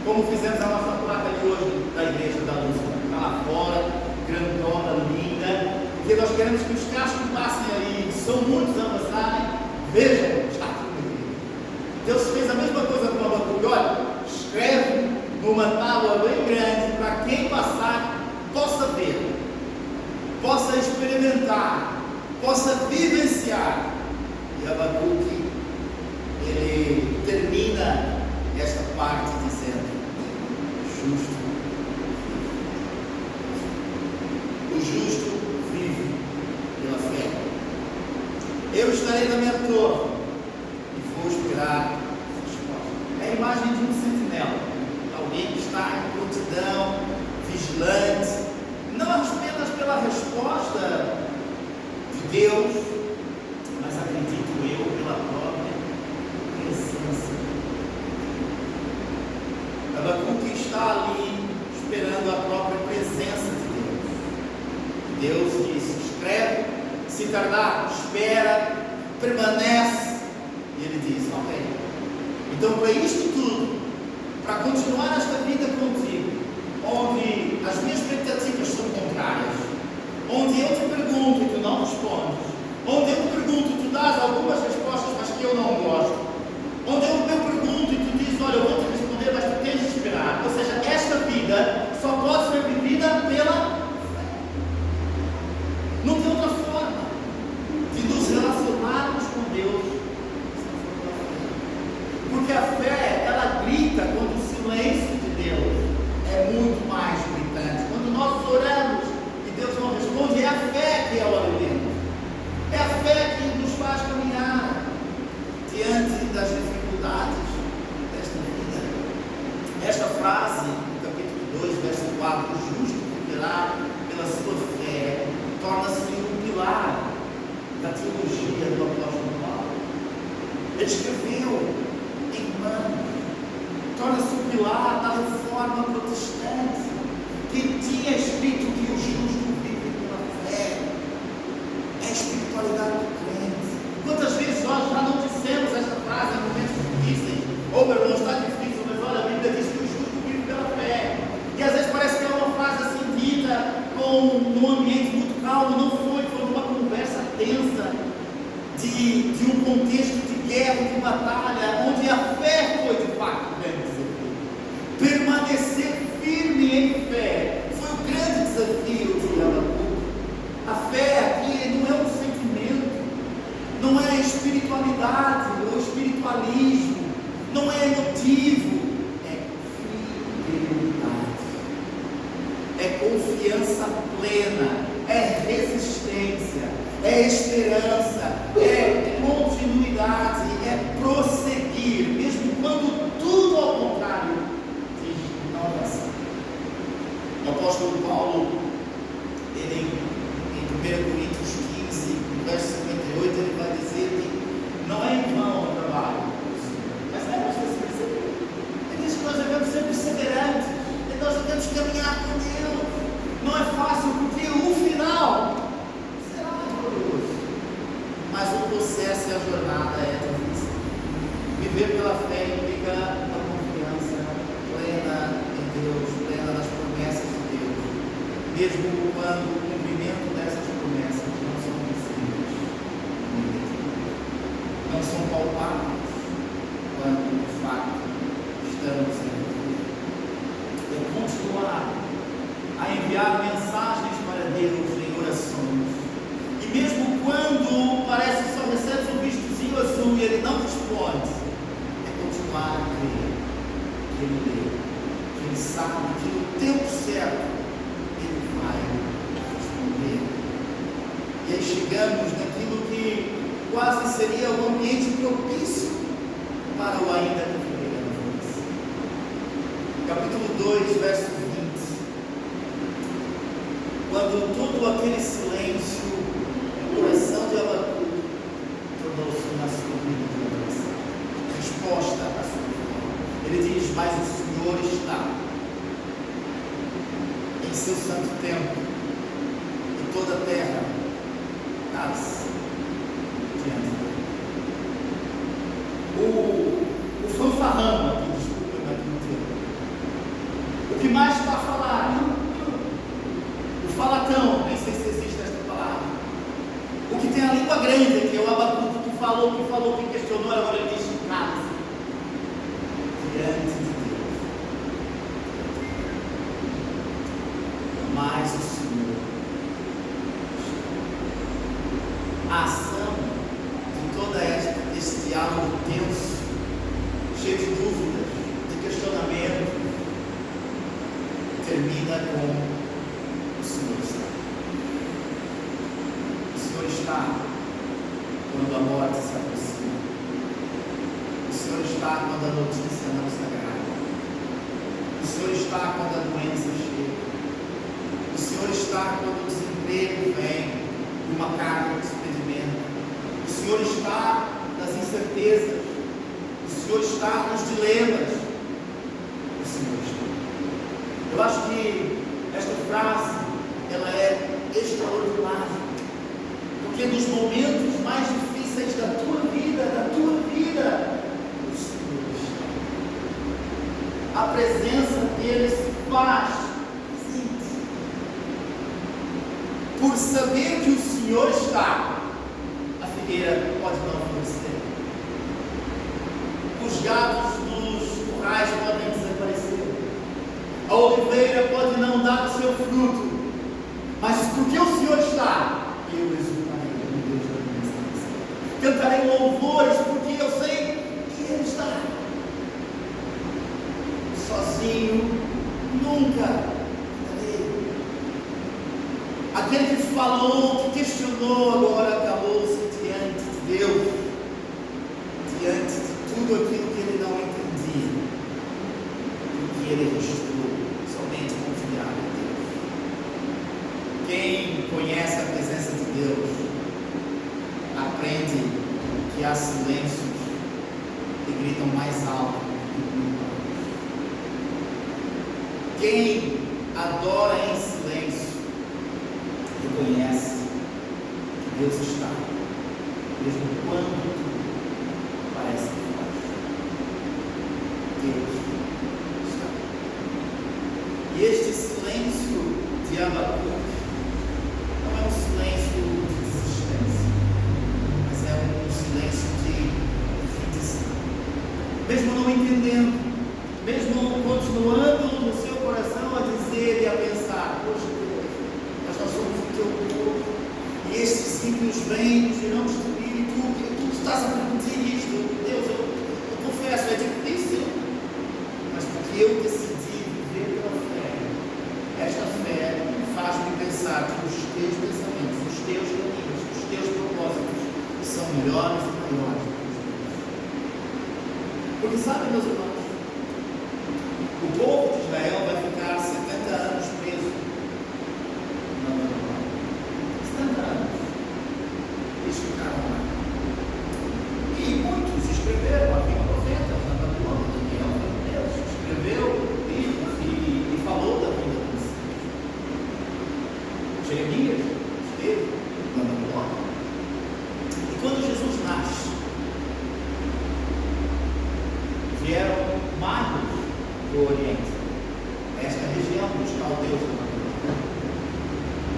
Como fizemos a nossa placa de hoje da Igreja da Luz. Está lá fora, grandona, linda. Porque nós queremos que os carros que passem ali, que são muitos a passarem, vejam, está tudo aqui. Deus fez a mesma coisa com o Abacuque. Olha, escreve numa tábua bem grande para quem passar possa ver, possa experimentar, possa vivenciar. E Abacuque, ele termina esta parte dizendo: justo, o justo vive pela fé. Eu estarei na minha torre e vou esperar a resposta. É a imagem de um sentinela, alguém que está em prontidão, vigilante, não apenas pela resposta de Deus, mas acredito eu pela própria presença. Abacuque está ali esperando a própria presença de Deus. Deus diz: escreve, se tardar, espera, permanece. E ele diz: ok. Então, para isto tudo, para continuar esta vida contigo, onde as minhas expectativas são contrárias, onde eu te pergunto e tu não respondes, onde eu te pergunto e tu dás algumas respostas, mas que eu não gosto, onde eu pergunto e tu dizes: olha, eu vou te responder, mas tu tens de esperar. Ou seja, esta vida só pode ser vivida pela fé. Não tem outra forma de nos relacionarmos com Deus. Porque a fé, ela grita quando o silêncio de Deus é muito mais gritante. Quando nós oramos e Deus não responde, é a fé que é o alimento. É a fé que nos faz caminhar diante das dificuldades desta vida. Esta frase, no capítulo 2, verso 4, o justo viverá pela sua fé, torna-se um pilar da teologia do apóstolo Paulo. Ele escreveu em mão, torna-se um pilar da reforma protestante, que tinha escrito que o justo vive pela fé. É a espiritualidade do crente. Quantas vezes nós já não dissemos esta frase em momentos difíceis? Ou meu irmão, está difícil, mas olha, a Bíblia diz que o justo vive pela fé. E às vezes parece que é uma frase assim dita num ambiente muito calmo. Não foi uma conversa tensa de um contexto de guerra, de batalha, onde a fé foi de fato o grande desafio. Permanecer firme em fé foi o grande desafio de Abacuque. A fé aqui não é um sentimento, não é espiritualidade ou espiritualismo, não é emotivo, é fidelidade, é confiança plena, é resistência, é esperança, é continuidade, é prosseguir, mesmo quando tudo ao contrário diz não vai ser. O apóstolo Paulo, ele em 1 Coríntios 15, verso 58, ele vai dizer que não é em vão o trabalho, mas é nós devemos perceber. Ele diz que nós devemos ser perseverantes, e nós devemos caminhar com Deus. Não é fácil, porque o final será glorioso, mas o processo e a jornada é difícil. Viver pela fé implica uma confiança plena em Deus, plena nas promessas de Deus, mesmo quando o cumprimento dessas promessas não são visíveis, não são palpáveis, quando de fato estamos em vida. É continuar a enviar mensagens para Deus em orações, e mesmo quando parece que só recebe um vistozinho azul e Ele não responde, é continuar a crer que Ele lê, que Ele sabe que no tempo certo Ele vai responder. E aí chegamos naquilo que quase seria um ambiente propício para o ainda que viveremos. Capítulo 2, verso 20. Quando todo aquele silêncio, o coração de Abacuque tornou-se uma subida de oração, resposta à sua fé. Ele diz: mas o Senhor está seu santo templo, e toda a terra nasce diante dele. O fanfarrão aqui, desculpa, mas não tem. O que mais está a falar? O falatão, nem sei se existe esta palavra. O que tem a língua grande, que é o Abacuque, que falou, que questionou, agora ele diz: cala-se diante de Deus. Mas o Senhor, a ação de toda este diálogo tenso, cheio de dúvidas, de questionamento, termina com: o Senhor está. O Senhor está quando a morte se aproxima. O Senhor está quando a notícia não se agrada. O Senhor está quando a doença chega. O Senhor está quando o desemprego vem e uma carga de despedimento. O Senhor está nas incertezas. O Senhor está nos dilemas. O Senhor está. Eu acho que esta frase, ela é extraordinária, porque nos momentos mais difíceis da tua vida, o Senhor está. A presença dele se faz presente. Por saber que o Senhor está, a figueira pode não florescer, os gatos dos currais podem desaparecer, a oliveira pode não dar o seu fruto, mas porque o Senhor está, eu exultarei no Deus da minha salvação. Cantarei louvores porque eu sei que Ele está. Sozinho, nunca cantarei. Aquele que falou, que questionou, agora calou-se diante de Deus, diante de tudo aquilo que ele não entendia, porque ele registrou somente confiar em Deus. Quem conhece a presença de Deus aprende que há silêncios que gritam mais alto do que o barulho. Quem adora em silêncio reconhece que Deus está, mesmo quando tudo parece forte. Deus está. E este silêncio de Abacuque não é um silêncio de desistência, mas é um silêncio de rendição. Mesmo não entendendo, mesmo continuando no seu coração a dizer e a pensar: poxa Deus, nós somos o teu povo, e estes ímpios vêm, nos irão destruir, e tu estás a permitir isto. Deus, eu confesso, é difícil, mas porque eu decidi viver pela fé. Esta fé faz-me pensar que os teus pensamentos, os teus caminhos, os teus propósitos são melhores e maiores do que os meus. Porque sabem, meus irmãos, o povo de Israel vai ficar 70 anos preso na Babilônia. 70 anos. Eles ficaram lá. E muitos escreveram, havia profetas na Babilônia, Daniel foi um deles, escreveu livros e falou da vida do Messias. Jeremias esteve na Babilônia. E quando Jesus nasce, vieram magos do Oriente, esta região dos caldeus da Babilônia,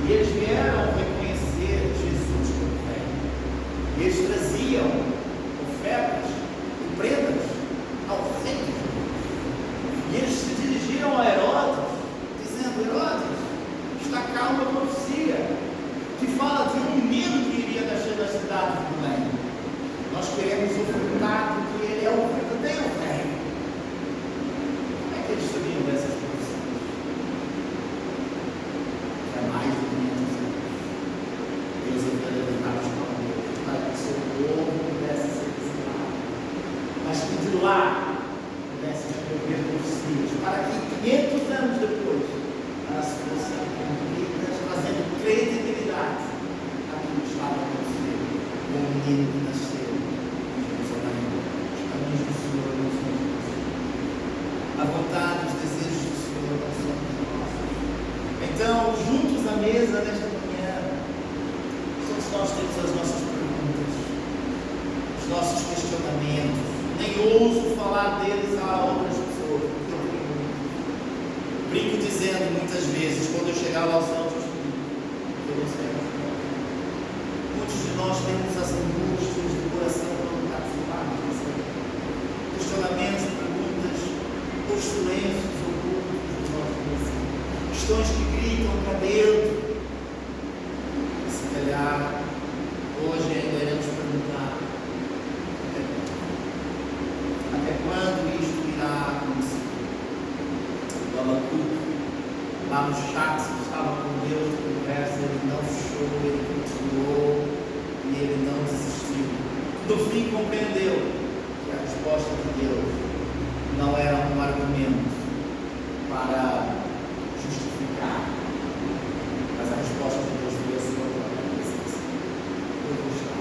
e eles vieram reconhecer Jesus como rei, e eles traziam ofertas e prendas ao rei, e eles se dirigiram a Herodes, dizendo: Herodes, está cá uma profecia que fala de um menino que iria nascer na cidade de Belém. Nós queremos ofertar porque ele é o verdadeiro rei. Eles sabiam dessas profecias. Já há mais de 500 anos. Deus havia levantado os caldeus para que o seu povo pudesse ser dizimado, mas que de lá pudesse escrever profecias, para que 500 anos depois elas fossem cumpridas, trazendo credibilidade àquilo que estava acontecendo com o menino que nasceu em Jerusalém. Os caminhos do Senhor não são nossos. A vontade, os desejos do Senhor não são nossos. Então, mesa nesta manhã, todos nós temos as nossas perguntas, os nossos questionamentos. Nem ouso falar deles a outras pessoas, porque eu brinco dizendo muitas vezes, quando eu chegava aos Santos, eu não sei, muitos de nós temos as angústias do coração quando participamos, questionamentos, perguntas, os silêncios ocultos do nosso coração, questões que gritam para dentro. E se calhar hoje ainda iremos perguntar até quando isto irá acontecer. O Abacuque, lá no chat que estava com Deus de conversa, ele não fechou, ele continuou e ele não desistiu. No fim compreendeu que a resposta de Deus não era um argumento para justificar, mas a resposta de Deus foi a sua própria presença. Eu vou estar.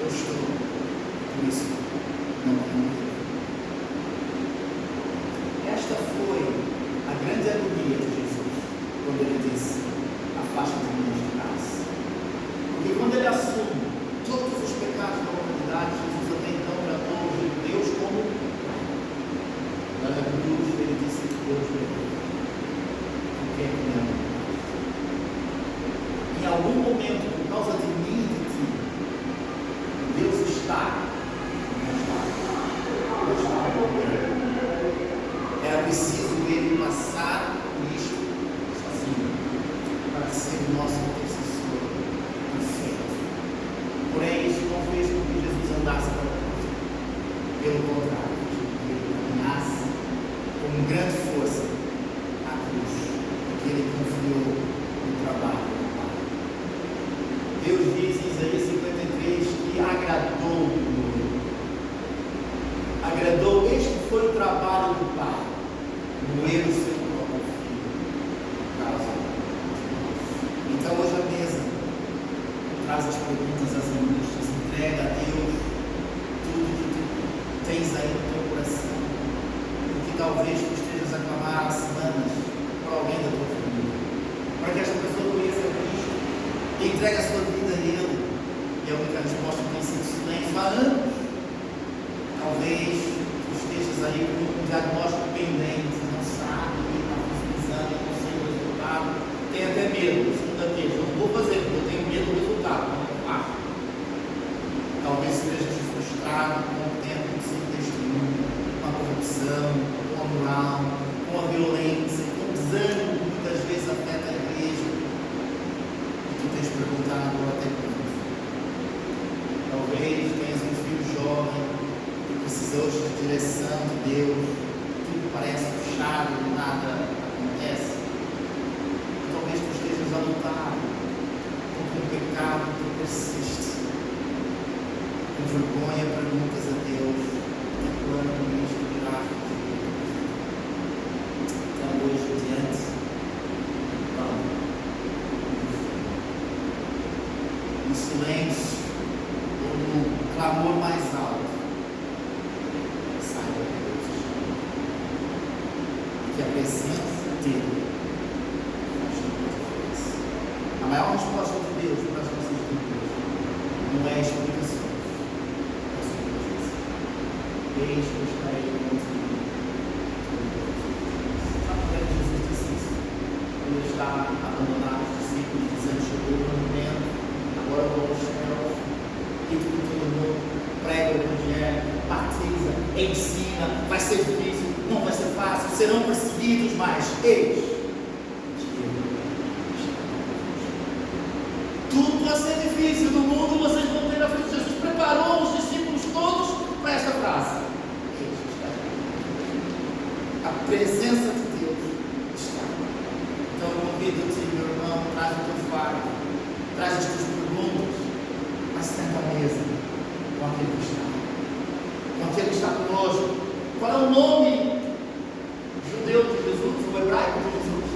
Eu estou. Por isso, não tenho medo. Esta foi a grande agonia de Jesus, quando ele disse: afasta de mim de graça. Porque quando ele assume todos os pecados da humanidade, Jesus até então tratou Deus como Pai. Na cruz ele disse que Deus levou. O que é que me ama? Em algum momento, por causa de mim e de ti, Deus está. Era preciso ele passar por isto sozinho, para ser o nosso intercessor perfeito. Porém, isso não fez com que Jesus andasse para trás. Pelo contrário, ele caminhasse com grande força à cruz, porque ele confiou no trabalho do Pai. Deus diz em Isaías 53 que agradou o noivo. Agradou, este foi o trabalho do Pai. Moer o seu próprio filho, causa. Então hoje a mesa traz as perguntas, as angústias, entrega a Deus tudo que tu tens aí no teu coração, o que talvez tu estejas a clamar há semanas por alguém da tua família, para que esta pessoa conheça Cristo e entregue a sua vida a Ele. E a única resposta tem sido silêncio há anos. Talvez tu estejas aí com um diagnóstico pendente, não sabe, está pesquisando, não sei o resultado, tem até medo, segunda vez, não vou fazer, porque eu tenho medo do resultado, não faço. Talvez estejas frustrado com o tempo que se testemunha, com a corrupção, com a moral, com a violência, com o desânimo que muitas vezes afeta a igreja, e tu tens perguntado até quando. Talvez tenhas um filho jovem, precisamos de direção de Deus, tudo parece fechado, nada acontece. Talvez tu estejas a lutar contra um pecado que persiste. Com vergonha, perguntas a Deus: até quando isto irá acontecer? Então, hoje, diante, vamos, no silêncio, ou no clamor mais alto, que a presença dele faz toda a diferença. A maior resposta de Deus para as nossas dúvidas não é explicações, é sua presença. Eis que eu estarei contigo. Sabe por que Jesus disse isso? Ele está abandonado os discípulos, dizendo: chegou o momento, agora eu vou ao céu, e tudo todo mundo prega o evangelho, batiza, ensina, vai ser difícil, não vai ser fácil, serão perseguidos, mas eis que tudo vai ser difícil no mundo, vocês vão ter a frente. Jesus preparou os discípulos todos para esta frase. Eis que está. A presença de Deus está. Então eu convido-te, meu irmão, traz o teu fardo, traz as tuas perguntas, mas senta à mesa com aquele que está. Com aquele que está conosco. Qual é o nome judeu de Jesus, o hebraico de Jesus?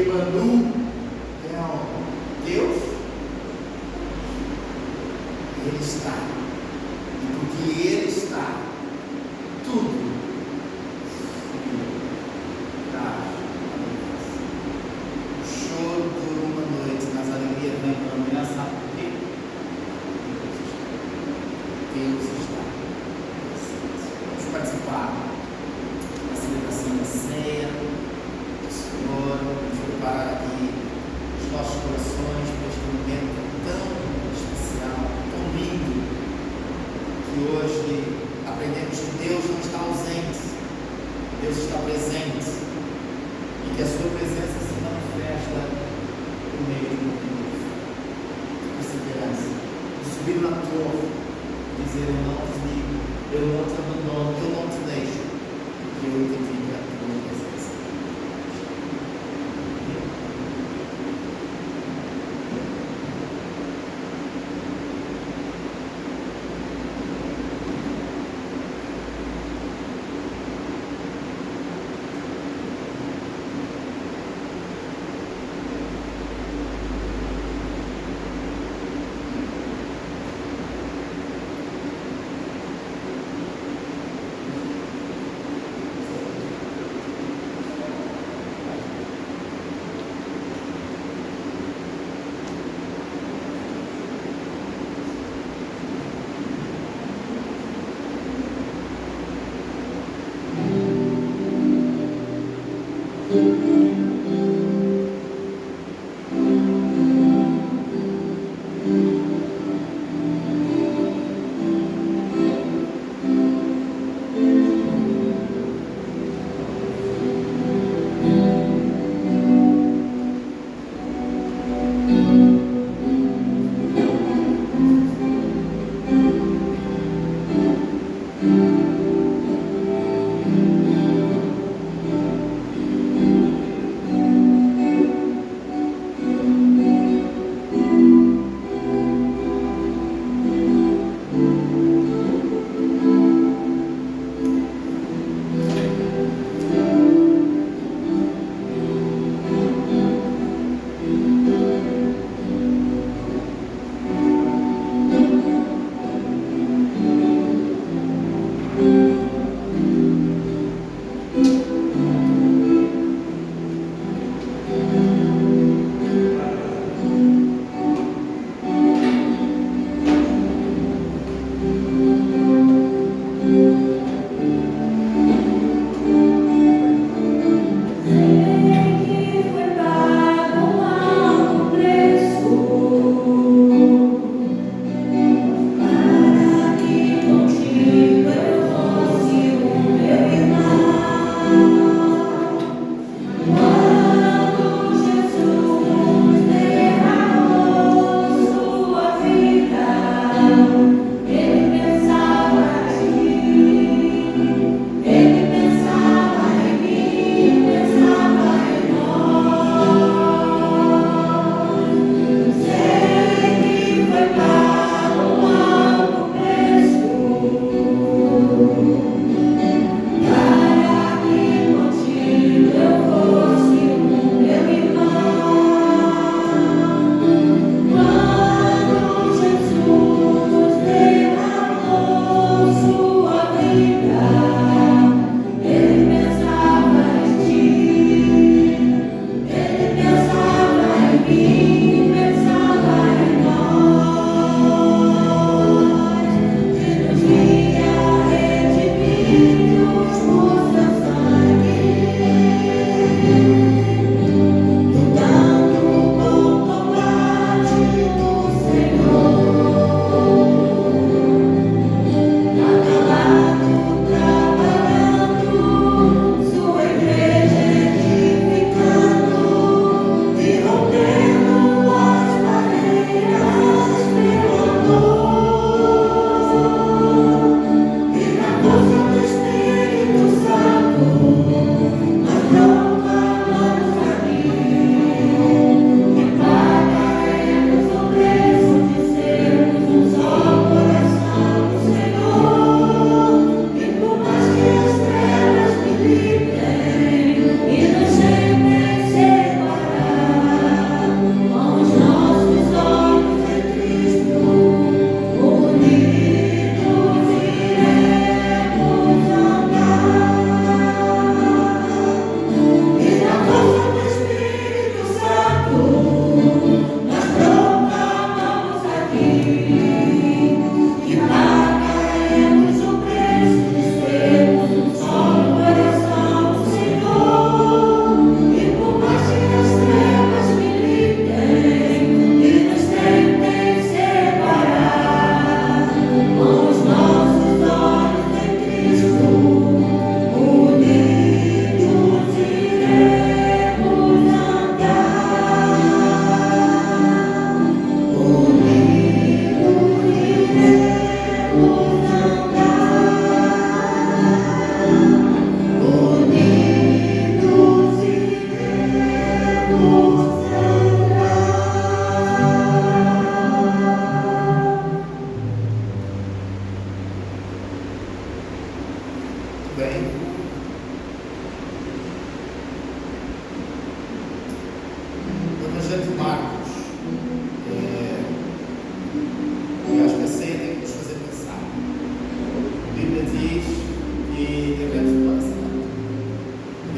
Emanuel, Deus. Ele está. E porque Ele está, tudo traz a preparar aqui os nossos corações para este momento tão especial, tão lindo, que hoje aprendemos que Deus não está ausente, Deus está presente e que a sua presença se manifesta por meio de um perseverança, de subir na torre e dizer: eu não te digo, eu não te abandono, eu não te deixo, porque eu identifico a tua presença.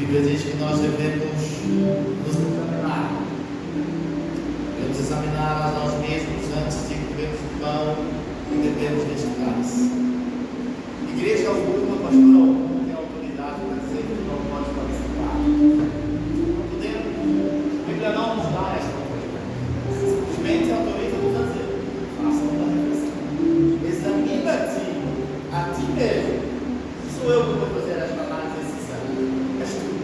Bíblia diz que nós devemos nos examinar. Devemos examinar a nós mesmos antes de comermos o pão e bebermos deste cálice. Igreja alguma, pastor algum, tem autoridade para dizer que não pode participar. Não podemos. A Bíblia não nos dá essa autoridade. Simplesmente autoriza-nos a dizer: façam uma reflexão. Examina-te a ti mesmo. Sou eu que vou fazer esta análise necessária. És tu.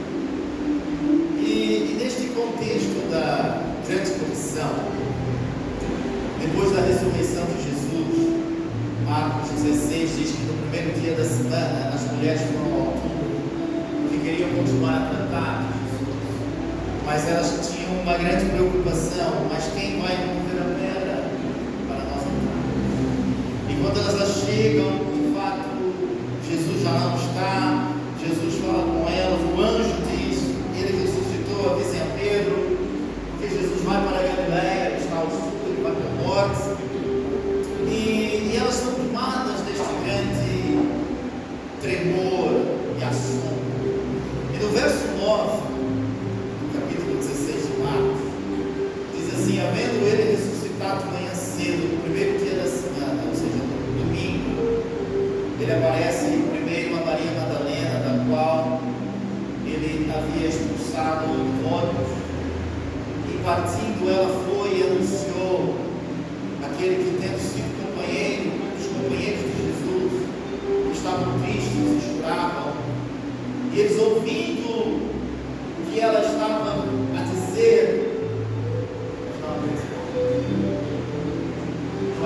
E neste contexto da grande comissão, depois da ressurreição de Jesus, Marcos 16 diz que no primeiro dia da semana as mulheres foram ao túmulo porque queriam continuar a tratar de Jesus, mas elas tinham uma grande preocupação: mas quem vai remover a pedra para nós entrar? E quando elas lá chegam, de fato, Jesus já não está. Jesus fala com elas, o anjo diz: ele ressuscitou, avisem a Pedro, porque Jesus vai para a Galileia, ele está ao sul, ele vai para o norte. E elas são tomadas deste grande tremor e assombro. E no verso 9, do capítulo 16 de Marcos, diz assim: havendo ele ressuscitado de manhã cedo, no primeiro dia da semana, ou seja, no domingo, ele aparece primeiro a Maria Madalena, da qual ele havia expulsado demônios, e partindo ela foi e anunciou aquele que, tendo sido dos companheiros de Jesus, que estavam tristes e choravam, e eles, ouvindo o que ela estava a dizer, não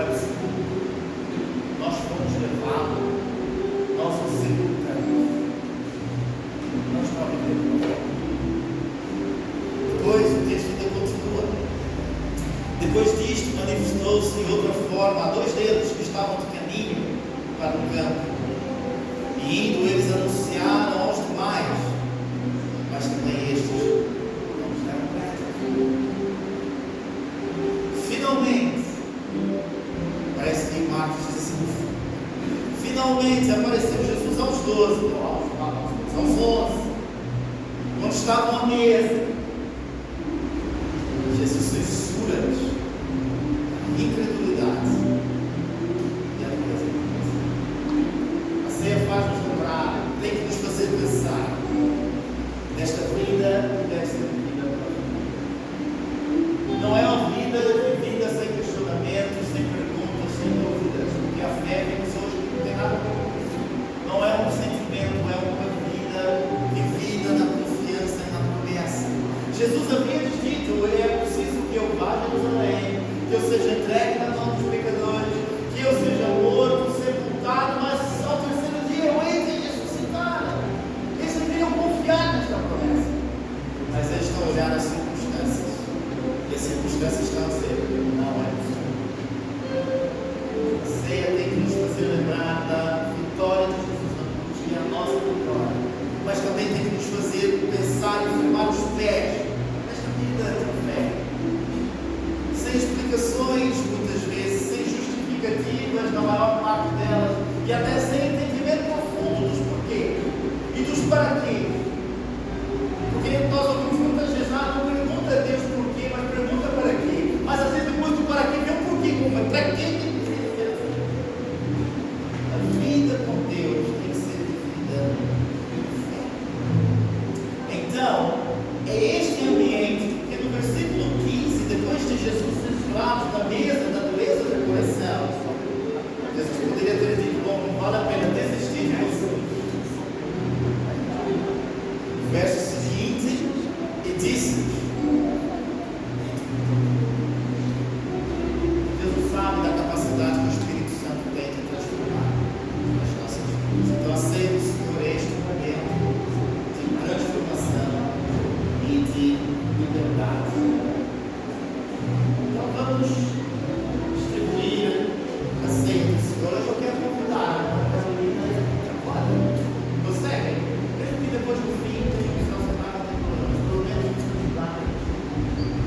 é possível. Nós fomos levados, nós o sepultamos, nós estamos vivendo. Depois o texto ainda continua. Depois disto, manifestou-se de outra forma a dois deles que estavam de caminho para o campo. E indo, eles anunciaram aos demais, mas também estes não nos deram crédito. Finalmente, parece que Marcos diz assim: finalmente apareceu Jesus aos 12, aos 11, quando estavam à mesa. Jesus censura-lhes a incredulidade e a riqueza. A ceia faz-nos lembrar, tem que nos fazer pensar nesta vida que deve ser vivida pela vida. Não é uma vida vivida sem questionamentos, sem perguntas, sem dúvidas, porque a fé vemos hoje que não tem nada a ver com isso. Não é um sentimento, é uma vida vivida na confiança e na promessa. Jesus havia dito: é preciso que eu vá a Jerusalém, que eu seja entregue na mão dos pecadores, que eu seja morto, sepultado, mas ao terceiro dia eu hei de ressuscitar. Eles deveriam confiar nesta promessa, mas eles estão olhando as circunstâncias, e as circunstâncias estão a dizer: não é possível. A ceia tem que nos fazer lembrar da vitória de Jesus na cruz, e a nossa vitória, mas também tem que nos fazer pensar e firmar os pés nesta vida de fé, sem explicações, muitas vezes, sem justificativas, na maior parte delas, e até sem entendimento profundo dos porquê e dos para quê. Porque nós ouvimos muitas vezes: não pergunta a Deus porquê, mas pergunta para quê. Mas às vezes depois do para quê vem o porquê, como para quê tem que ser assim. A vida com Deus tem que ser vivida com fé. Então, é este ambiente, porque no versículo 15, depois de Jesus censurado na mesa da dureza do coração, Jesus poderia ter dito: bom, não vale a pena desistir de você. Verso seguinte, e disse-lhes: Deus sabe da capacidade que o Espírito Santo tem de transformar as nossas vidas. Então, a ceia do Senhor é este momento de transformação e de liberdade. Então, vamos distribuir a ceia do Senhor. Eu quero convidar a Carolina e a Cláudia. Conseguem? Mesmo que depois do fim, tem que usar o cenário, não tem problema. Pelo menos ajudar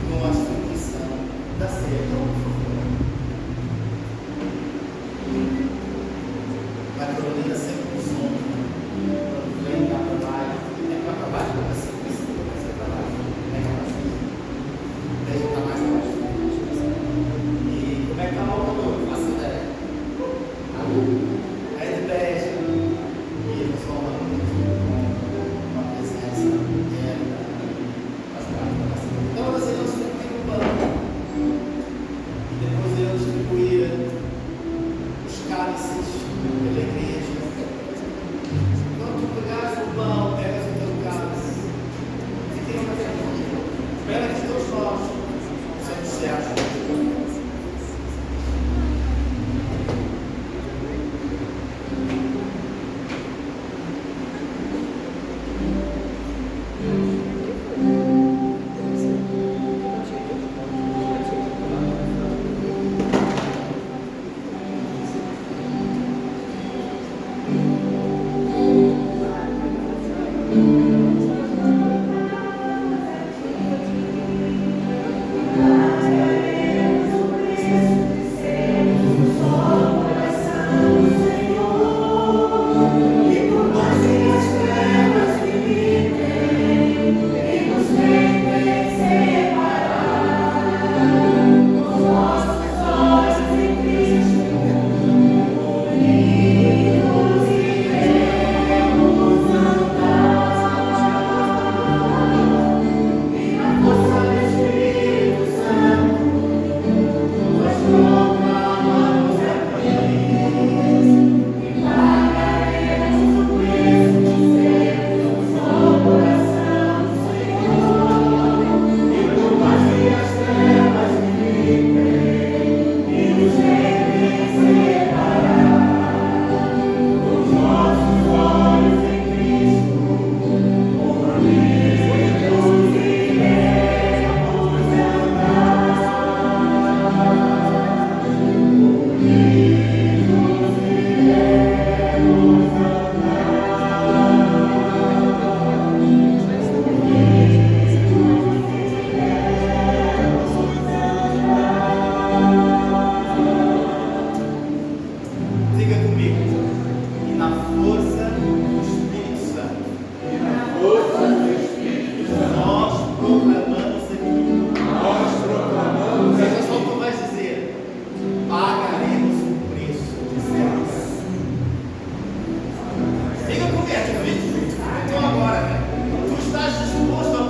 com a distribuição da ceia. Então, por favor. A Carolina sempre com som. Quando vem cá para baixo, é cá para baixo, para cima.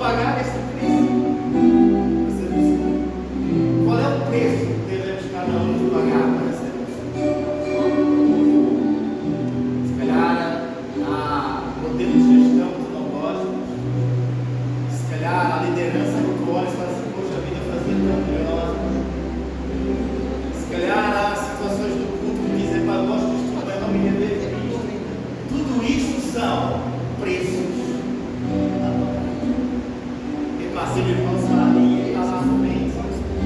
pagar esse preço? Você buscou? Qual é o preço que devemos cada um pagar para ser buscado? Se calhar há modelo de gestão que tu não gosta. Se calhar a liderança que tu olha e fala assim, poxa, a vida fazia tão melhor. Se calhar há situações do culto que dizem, pai, eu gosto disso, mas não me render Cristo. Tudo isso são preços. Se ele não sabe, ele está lá na frente,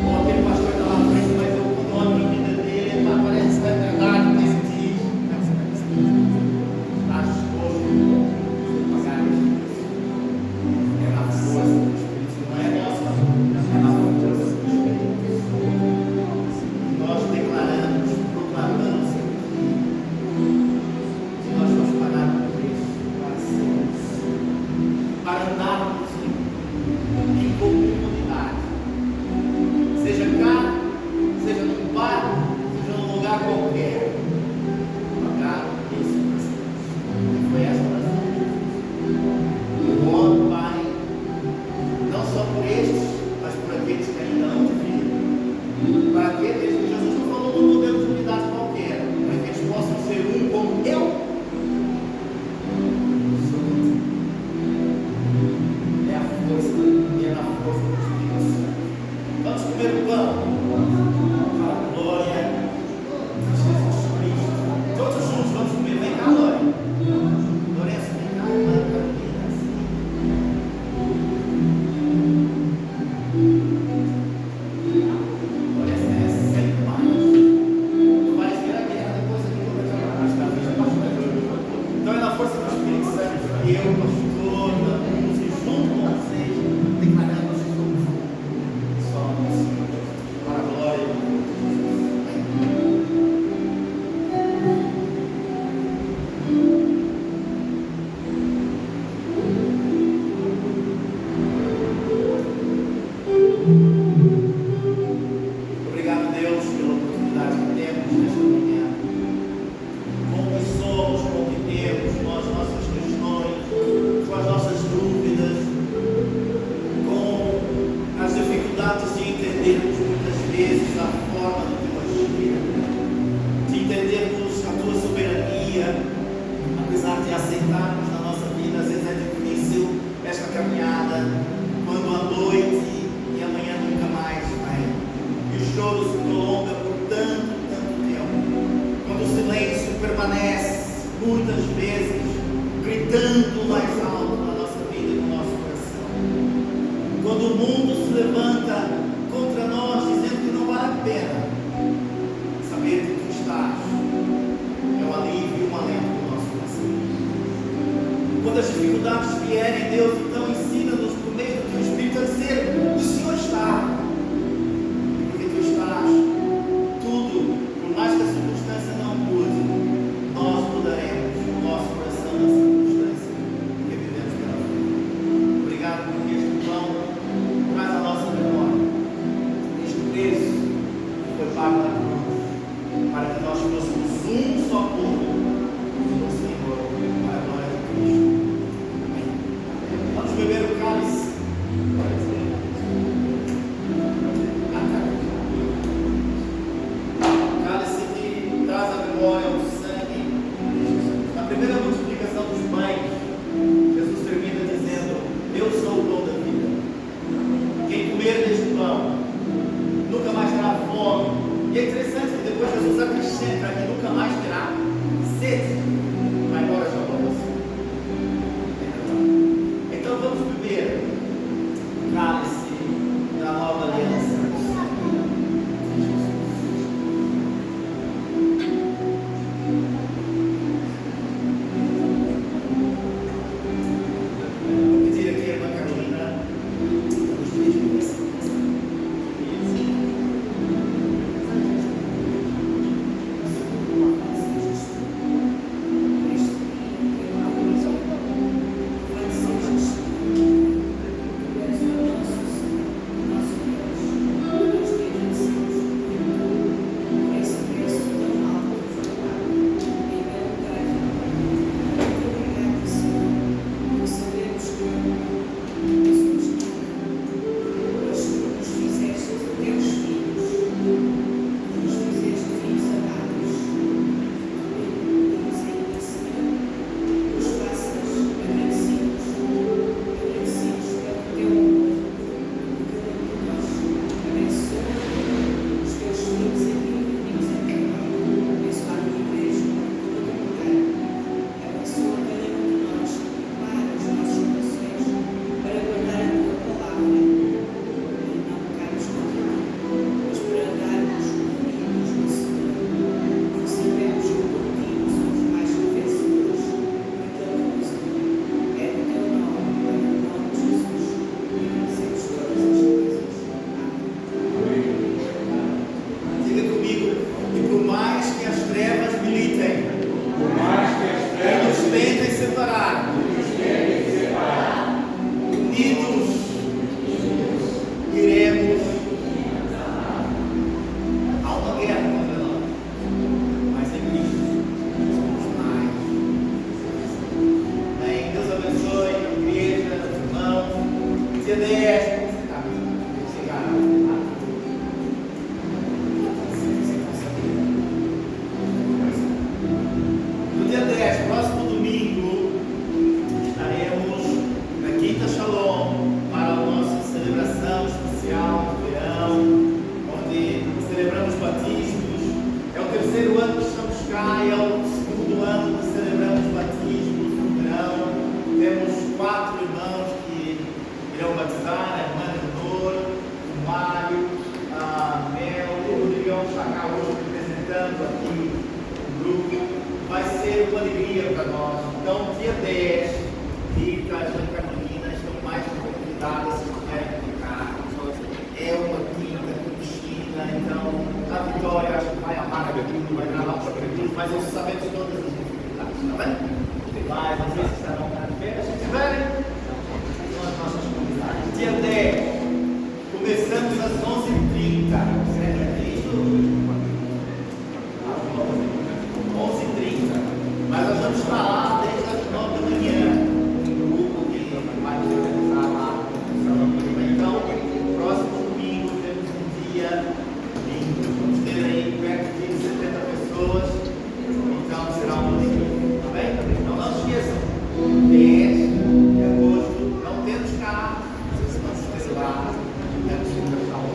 ou aquele pastor está lá na frente, mas eu quando olho a vida dele, ele parece que é verdade, nesse dia. Está disposto a pagar isso. É na força do Espírito, não é nossa, é na força do Espírito. Nós declaramos, proclamamos, que nós vamos pagar o preço para sermos, para andarmos em comunidade, seja cá, seja num bar, seja num lugar qualquer, pagar esse preço. Foi essa oração. Eu oro, Pai, não só por estes, mas por aqueles que ainda não te viram, para aqueles que Jesus não falou num modelo de unidade qualquer, para que eles possam ser um como eu. É a força. Vamos comer o pão. Glória a Jesus Cristo. Todos juntos vamos comer. Vem cá, Glória. Glória, vem cá, irmã Carolina. Glória, é sempre mais. Tu vais ver a guerra depois aqui que eu vou te falar. Então é na força do Espírito Santo. Eu, pastor, junto com vocês, declarando vocês somos para a glória de Deus. Obrigado, Deus, pela oportunidade que temos nesta manhã. Com o que somos, com o que temos, com as nossas questões, com as nossas dúvidas, com as dificuldades de entendermos muitas vezes a forma do teu agir, de entendermos a tua soberania, apesar de aceitarmos na nossa vida, às vezes é difícil esta caminhada, quando a noite e amanhã nunca mais vem, e o choro se prolonga por tanto tempo, quando o silêncio permanece muitas vezes, gritando mais alto na nossa vida e no nosso coração. Quando o mundo se levanta contra nós, dizendo que não vale a pena, saber que tu estás é um alívio e um alento do nosso coração. Quando as dificuldades vierem, Deus, então ensina-nos por meio do teu Espírito a dizer: o Senhor está, porque tu estás. Tudo, por mais que a circunstância não mude, nós mudaremos o nosso coração na circunstância que vivemos pela fé. Obrigado porque este pão traz a nossa memória este preço que foi pago na cruz, para que nós fôssemos um só povo no Senhor, para a glória de Cristo. Amém. dia 10, como você está? Chegaram. No dia 10, próximo domingo, estaremos na Quinta Shalom para a nossa celebração especial de verão, onde celebramos batismos. É o terceiro ano que estamos cá, é o segundo ano que celebramos batismos no verão. Temos 4 irmãos que irão batizar: a irmã Leonor, o Mário, a Mel, o Rodrigão está cá hoje representando aqui o grupo. Vai ser uma alegria para nós. Então, dia 10, Rita, a Joana Carolina estão mais convidadas se quiserem ficar. É uma quinta com piscina, então a Vitória acho que vai amar aquilo, vai gravar para aquilo, mas eu sabemos todas as dificuldades, está bem? Mas às vezes estarão na férias, se tiverem, são as nossas comunidades. Dia 10, começamos às 11h30. É isso? 11h30. Mas nós vamos estar lá desde as 9 da manhã. Um grupo que vai nos organizar lá. Então, próximo domingo temos um dia lindo. Vamos ter aí perto de 70 pessoas. Então será um domingo. Tá bem? Então não se esqueçam. 10 de agosto. Não temos carro. Vocês vão ter lá. Temos que gastar um.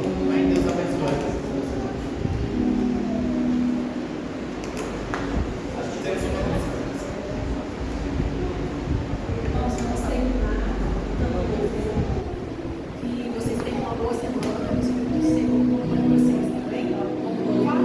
Deus abençoe. Que vocês tenham uma boa semana, que o Espírito do Senhor acompanhe vocês, tá bem? Vamos louvar?